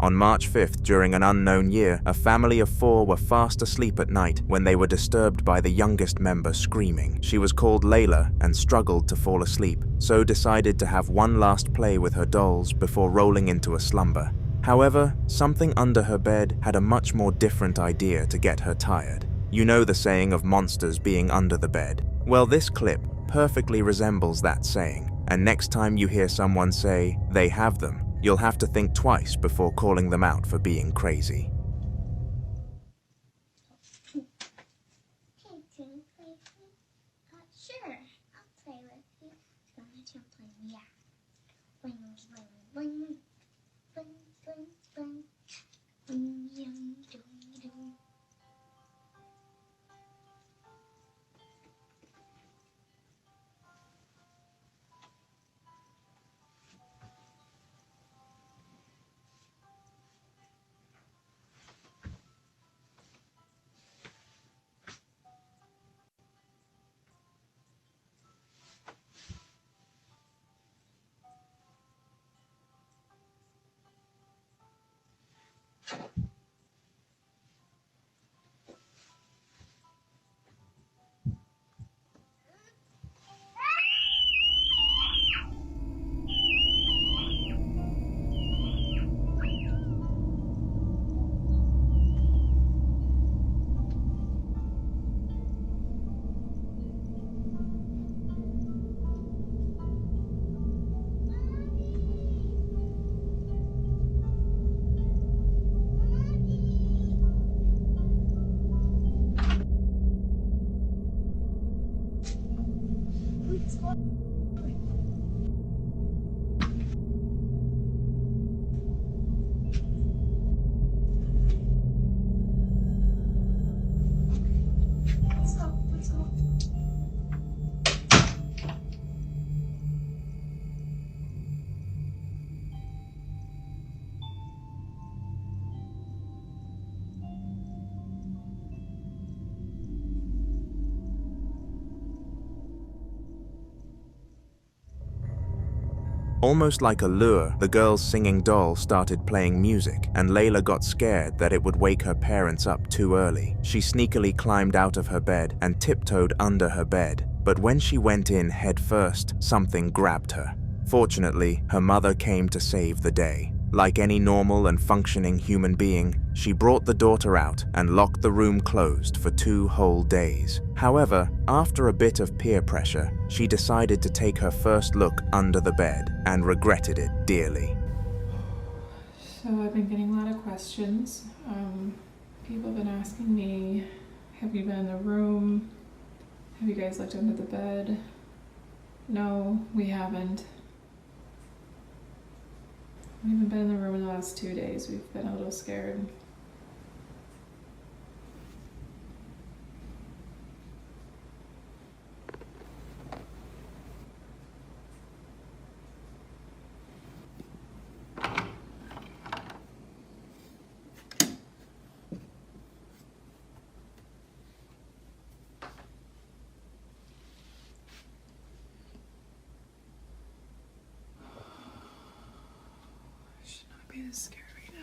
On March 5th, during an unknown year, a family of 4 were fast asleep at night when they were disturbed by the youngest member screaming. She was called Layla and struggled to fall asleep, so decided to have one last play with her dolls before rolling into a slumber. However, something under her bed had a much more different idea to get her tired. You know the saying of monsters being under the bed? Well, this clip perfectly resembles that saying, and next time you hear someone say, they have them, you'll have to think twice before calling them out for being crazy. Sure, I'll play with you. Don't let you play me, yeah. Bling, bling, bling, bling, bling, bling, bling, yum, doo, doo. Almost like a lure, the girl's singing doll started playing music, and Layla got scared that it would wake her parents up too early. She sneakily climbed out of her bed and tiptoed under her bed, but when she went in head first, something grabbed her. Fortunately, her mother came to save the day. Like any normal and functioning human being, she brought the daughter out and locked the room closed for 2 whole days. However, after a bit of peer pressure, she decided to take her first look under the bed and regretted it dearly. So I've been getting a lot of questions. People have been asking me, have you been in the room? Have you guys looked under the bed? No, we haven't. We haven't been in the room in the last 2 days. We've been a little scared. Be this scared right now.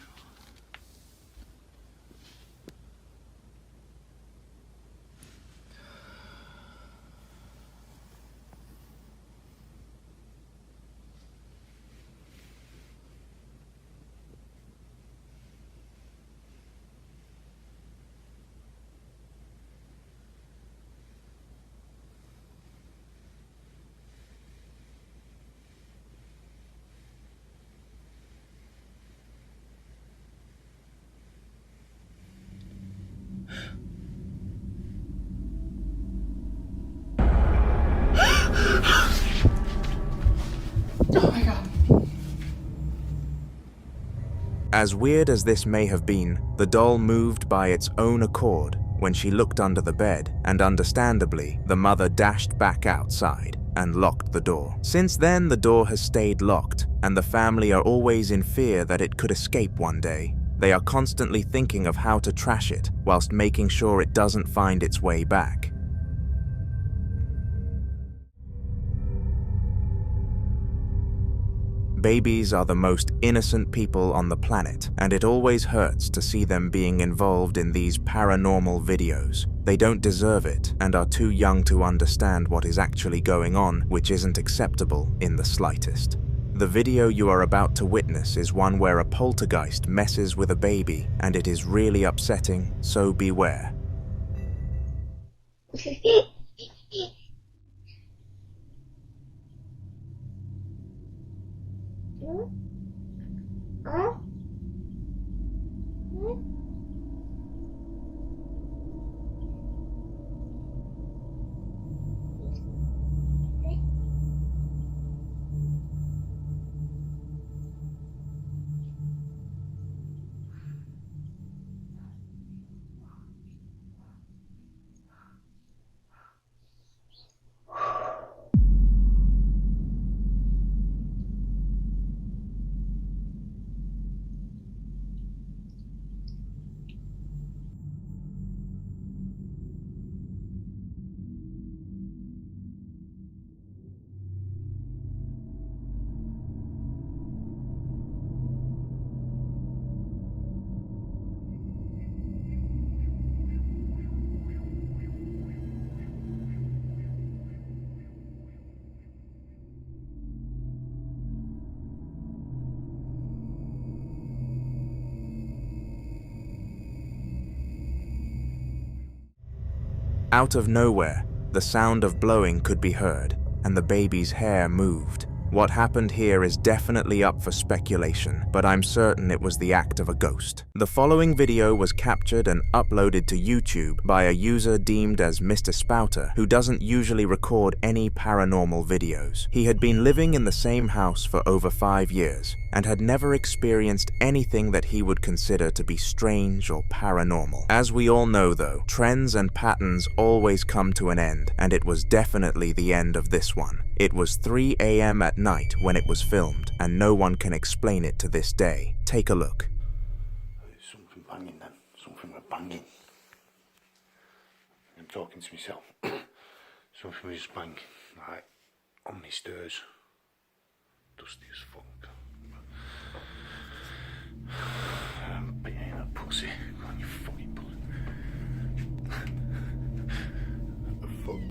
Oh my god. As weird as this may have been, the doll moved by its own accord when she looked under the bed, and understandably, the mother dashed back outside and locked the door. Since then, the door has stayed locked, and the family are always in fear that it could escape one day. They are constantly thinking of how to trash it, whilst making sure it doesn't find its way back. Babies are the most innocent people on the planet, and it always hurts to see them being involved in these paranormal videos. They don't deserve it and are too young to understand what is actually going on, which isn't acceptable in the slightest. The video you are about to witness is one where a poltergeist messes with a baby, and it is really upsetting, so beware. Out of nowhere, the sound of blowing could be heard, and the baby's hair moved. What happened here is definitely up for speculation, but I'm certain it was the act of a ghost. The following video was captured and uploaded to YouTube by a user deemed as Mr. Spouter, who doesn't usually record any paranormal videos. He had been living in the same house for over 5 years, and had never experienced anything that he would consider to be strange or paranormal. As we all know though, trends and patterns always come to an end, and it was definitely the end of this one. It was 3 a.m. at night when it was filmed, and no one can explain it to this day. Take a look. Something banging then. Something was banging. I'm talking to myself. Something was just banging, like, on my stairs. dusty as fuck. Being a pussy. On your fucking pussy. What the fuck?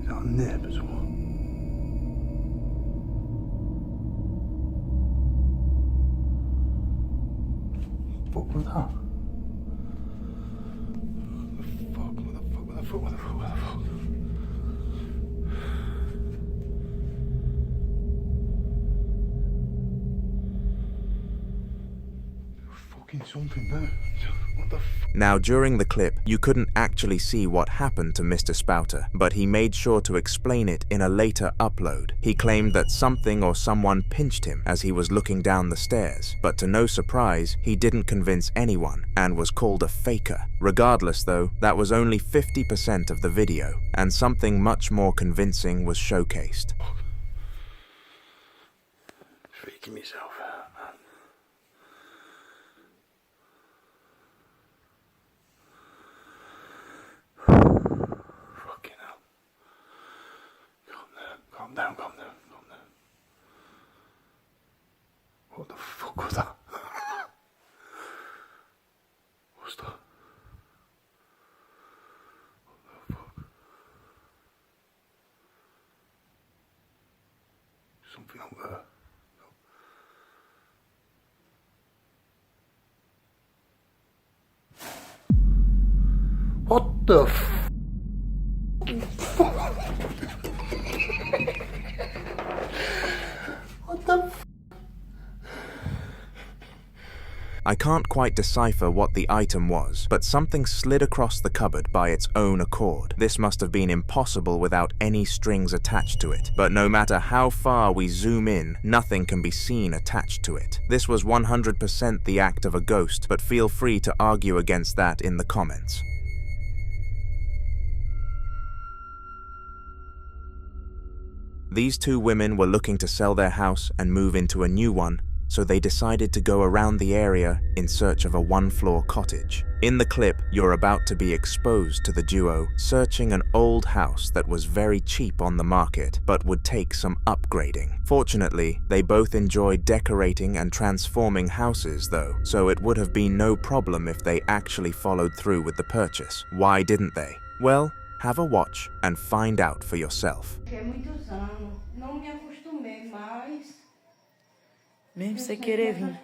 Is that a nib as well? What was that? What the fuck? Fucking something there. What the fuck? Now, during the clip, you couldn't actually see what happened to Mr. Spouter, but he made sure to explain it in a later upload. He claimed that something or someone pinched him as he was looking down the stairs, but to no surprise, he didn't convince anyone and was called a faker. Regardless though, that was only 50% of the video, and something much more convincing was showcased. Freaking myself out, man. Fucking hell. Calm down. What the fuck was that? What's that? What the fuck? Something up there. What the What the I can't quite decipher what the item was, but something slid across the cupboard by its own accord. This must have been impossible without any strings attached to it, but no matter how far we zoom in, nothing can be seen attached to it. This was 100% the act of a ghost, but feel free to argue against that in the comments. These two women were looking to sell their house and move into a new one, so they decided to go around the area in search of a one-floor cottage. In the clip, you're about to be exposed to the duo searching an old house that was very cheap on the market, but would take some upgrading. Fortunately, they both enjoyed decorating and transforming houses though, so it would have been no problem if they actually followed through with the purchase. Why didn't they? Well, have a watch and find out for yourself. Mesmo sem querer vir.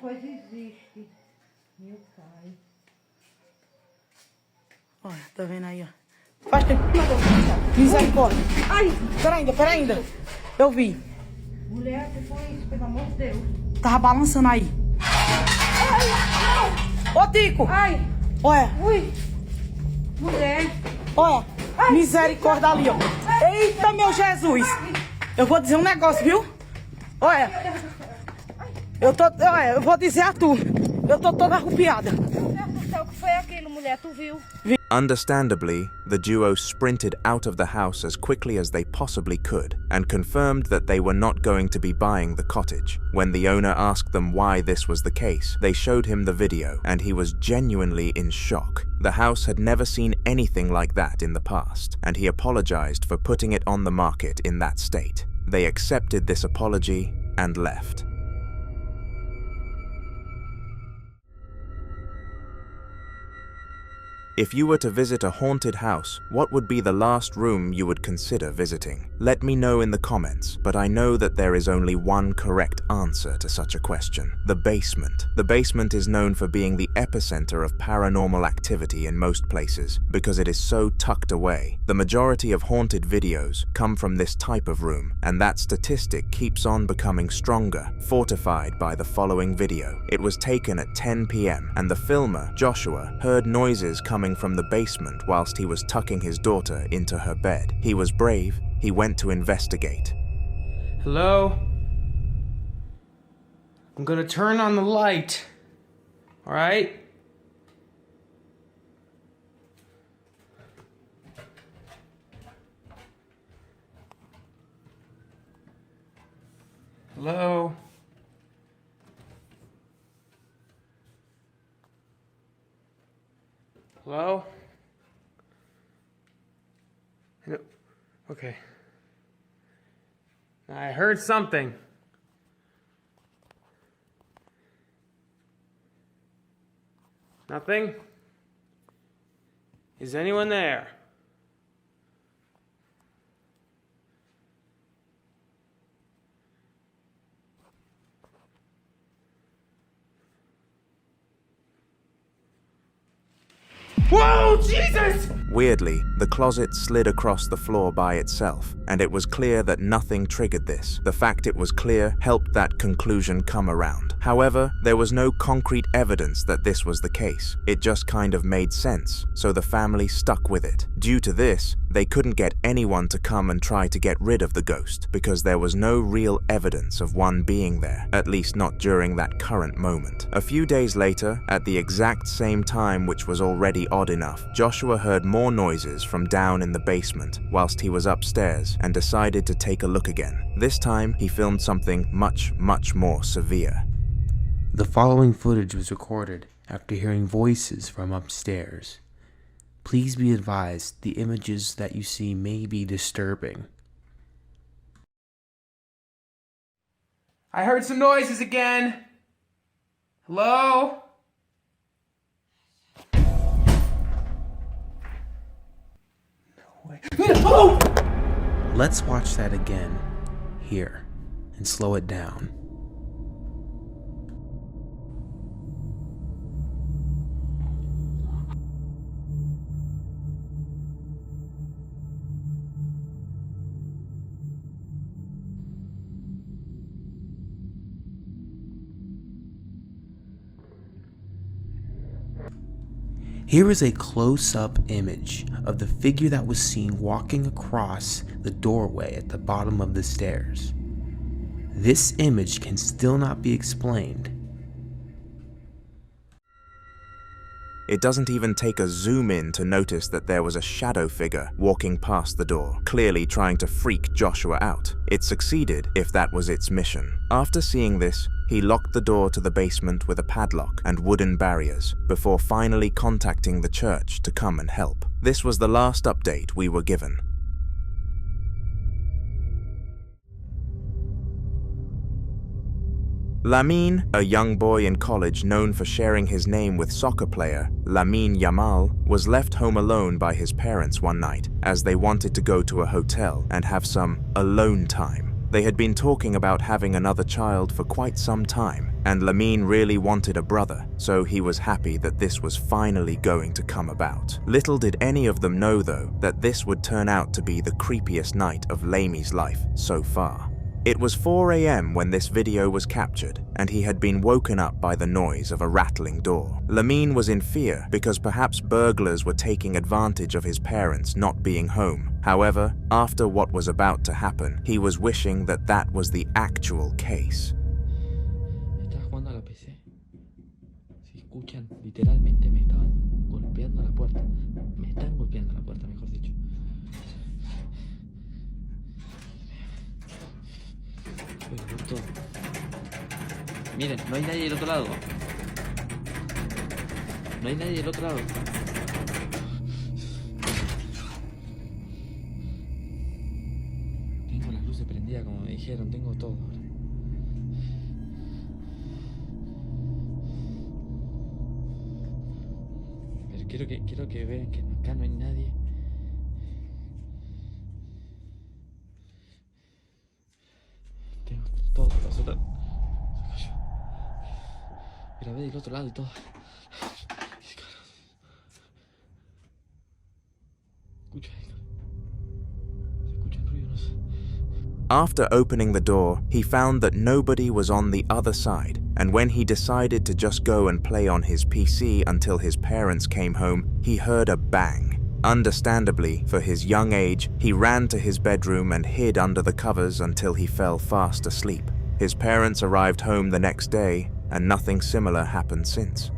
Olha, tá vendo aí, ó. Faz tempo. Misericórdia. Ai, pera ainda. Eu vi. Mulher, que foi isso? Pelo amor de Deus. Tava balançando aí. Ai, não. Ô, Tico. Ai. Olha. Ui. Mulher. Olha. Ai. Misericórdia ali, ó. Eita, meu Jesus. Eu vou dizer um negócio, viu? Olha. Eu vou dizer a tu, eu tô toda arrupiada. O que foi aquilo, mulher? Tu viu? Understandably, the duo sprinted out of the house as quickly as they possibly could and confirmed that they were not going to be buying the cottage. When the owner asked them why this was the case, they showed him the video and he was genuinely in shock. The house had never seen anything like that in the past, and he apologized for putting it on the market in that state. They accepted this apology and left. If you were to visit a haunted house, what would be the last room you would consider visiting? Let me know in the comments, but I know that there is only one correct answer to such a question: the basement. The basement is known for being the epicenter of paranormal activity in most places because it is so tucked away. The majority of haunted videos come from this type of room, and that statistic keeps on becoming stronger, fortified by the following video. It was taken at 10 p.m. and the filmer, Joshua, heard noises coming from the basement whilst he was tucking his daughter into her bed. He was brave. He went to investigate. Hello? I'm gonna turn on the light. Alright? Hello? Hello? No. Okay. I heard something. Nothing? Is anyone there? Whoa, Jesus! Weirdly, the closet slid across the floor by itself, and it was clear that nothing triggered this. The fact it was clear helped that conclusion come around. However, there was no concrete evidence that this was the case. It just kind of made sense, so the family stuck with it. Due to this, they couldn't get anyone to come and try to get rid of the ghost, because there was no real evidence of one being there, at least not during that current moment. A few days later, at the exact same time, which was already odd enough, Joshua heard more noises from down in the basement whilst he was upstairs and decided to take a look again. This time, he filmed something much more severe. The following footage was recorded after hearing voices from upstairs. Please be advised, the images that you see may be disturbing. I heard some noises again. Hello? No! Let's watch that again, here, and slow it down. Here is a close-up image of the figure that was seen walking across the doorway at the bottom of the stairs. This image can still not be explained. It doesn't even take a zoom in to notice that there was a shadow figure walking past the door, clearly trying to freak Joshua out. It succeeded if that was its mission. After seeing this, he locked the door to the basement with a padlock and wooden barriers before finally contacting the church to come and help. This was the last update we were given. Lamine, a young boy in college known for sharing his name with soccer player Lamine Yamal, was left home alone by his parents one night as they wanted to go to a hotel and have some alone time. They had been talking about having another child for quite some time, and Lamine really wanted a brother, so he was happy that this was finally going to come about. Little did any of them know, though, that this would turn out to be the creepiest night of Lamie's life so far. It was 4 a.m. when this video was captured, and he had been woken up by the noise of a rattling door. Lamine was in fear because perhaps burglars were taking advantage of his parents not being home. However, after what was about to happen, he was wishing that that was the actual case. Estaba jugando a la PC. Si escuchan, literalmente me estaban golpeando la puerta. Me están golpeando la puerta, mejor dicho. Voy a ver todo. Miren, no hay nadie del otro lado. No hay nadie del otro lado. Tengo las luces prendidas como me dijeron, tengo todo ahora. Pero quiero que vean que acá no hay nadie. Tengo todo, pasó todo. Se cayó. Grabé del otro lado y todo. Escucha esto. Se escucha el ruido, no sé. After opening the door, he found that nobody was on the other side, and when he decided to just go and play on his PC until his parents came home, he heard a bang. Understandably, for his young age, he ran to his bedroom and hid under the covers until he fell fast asleep. His parents arrived home the next day, and nothing similar happened since.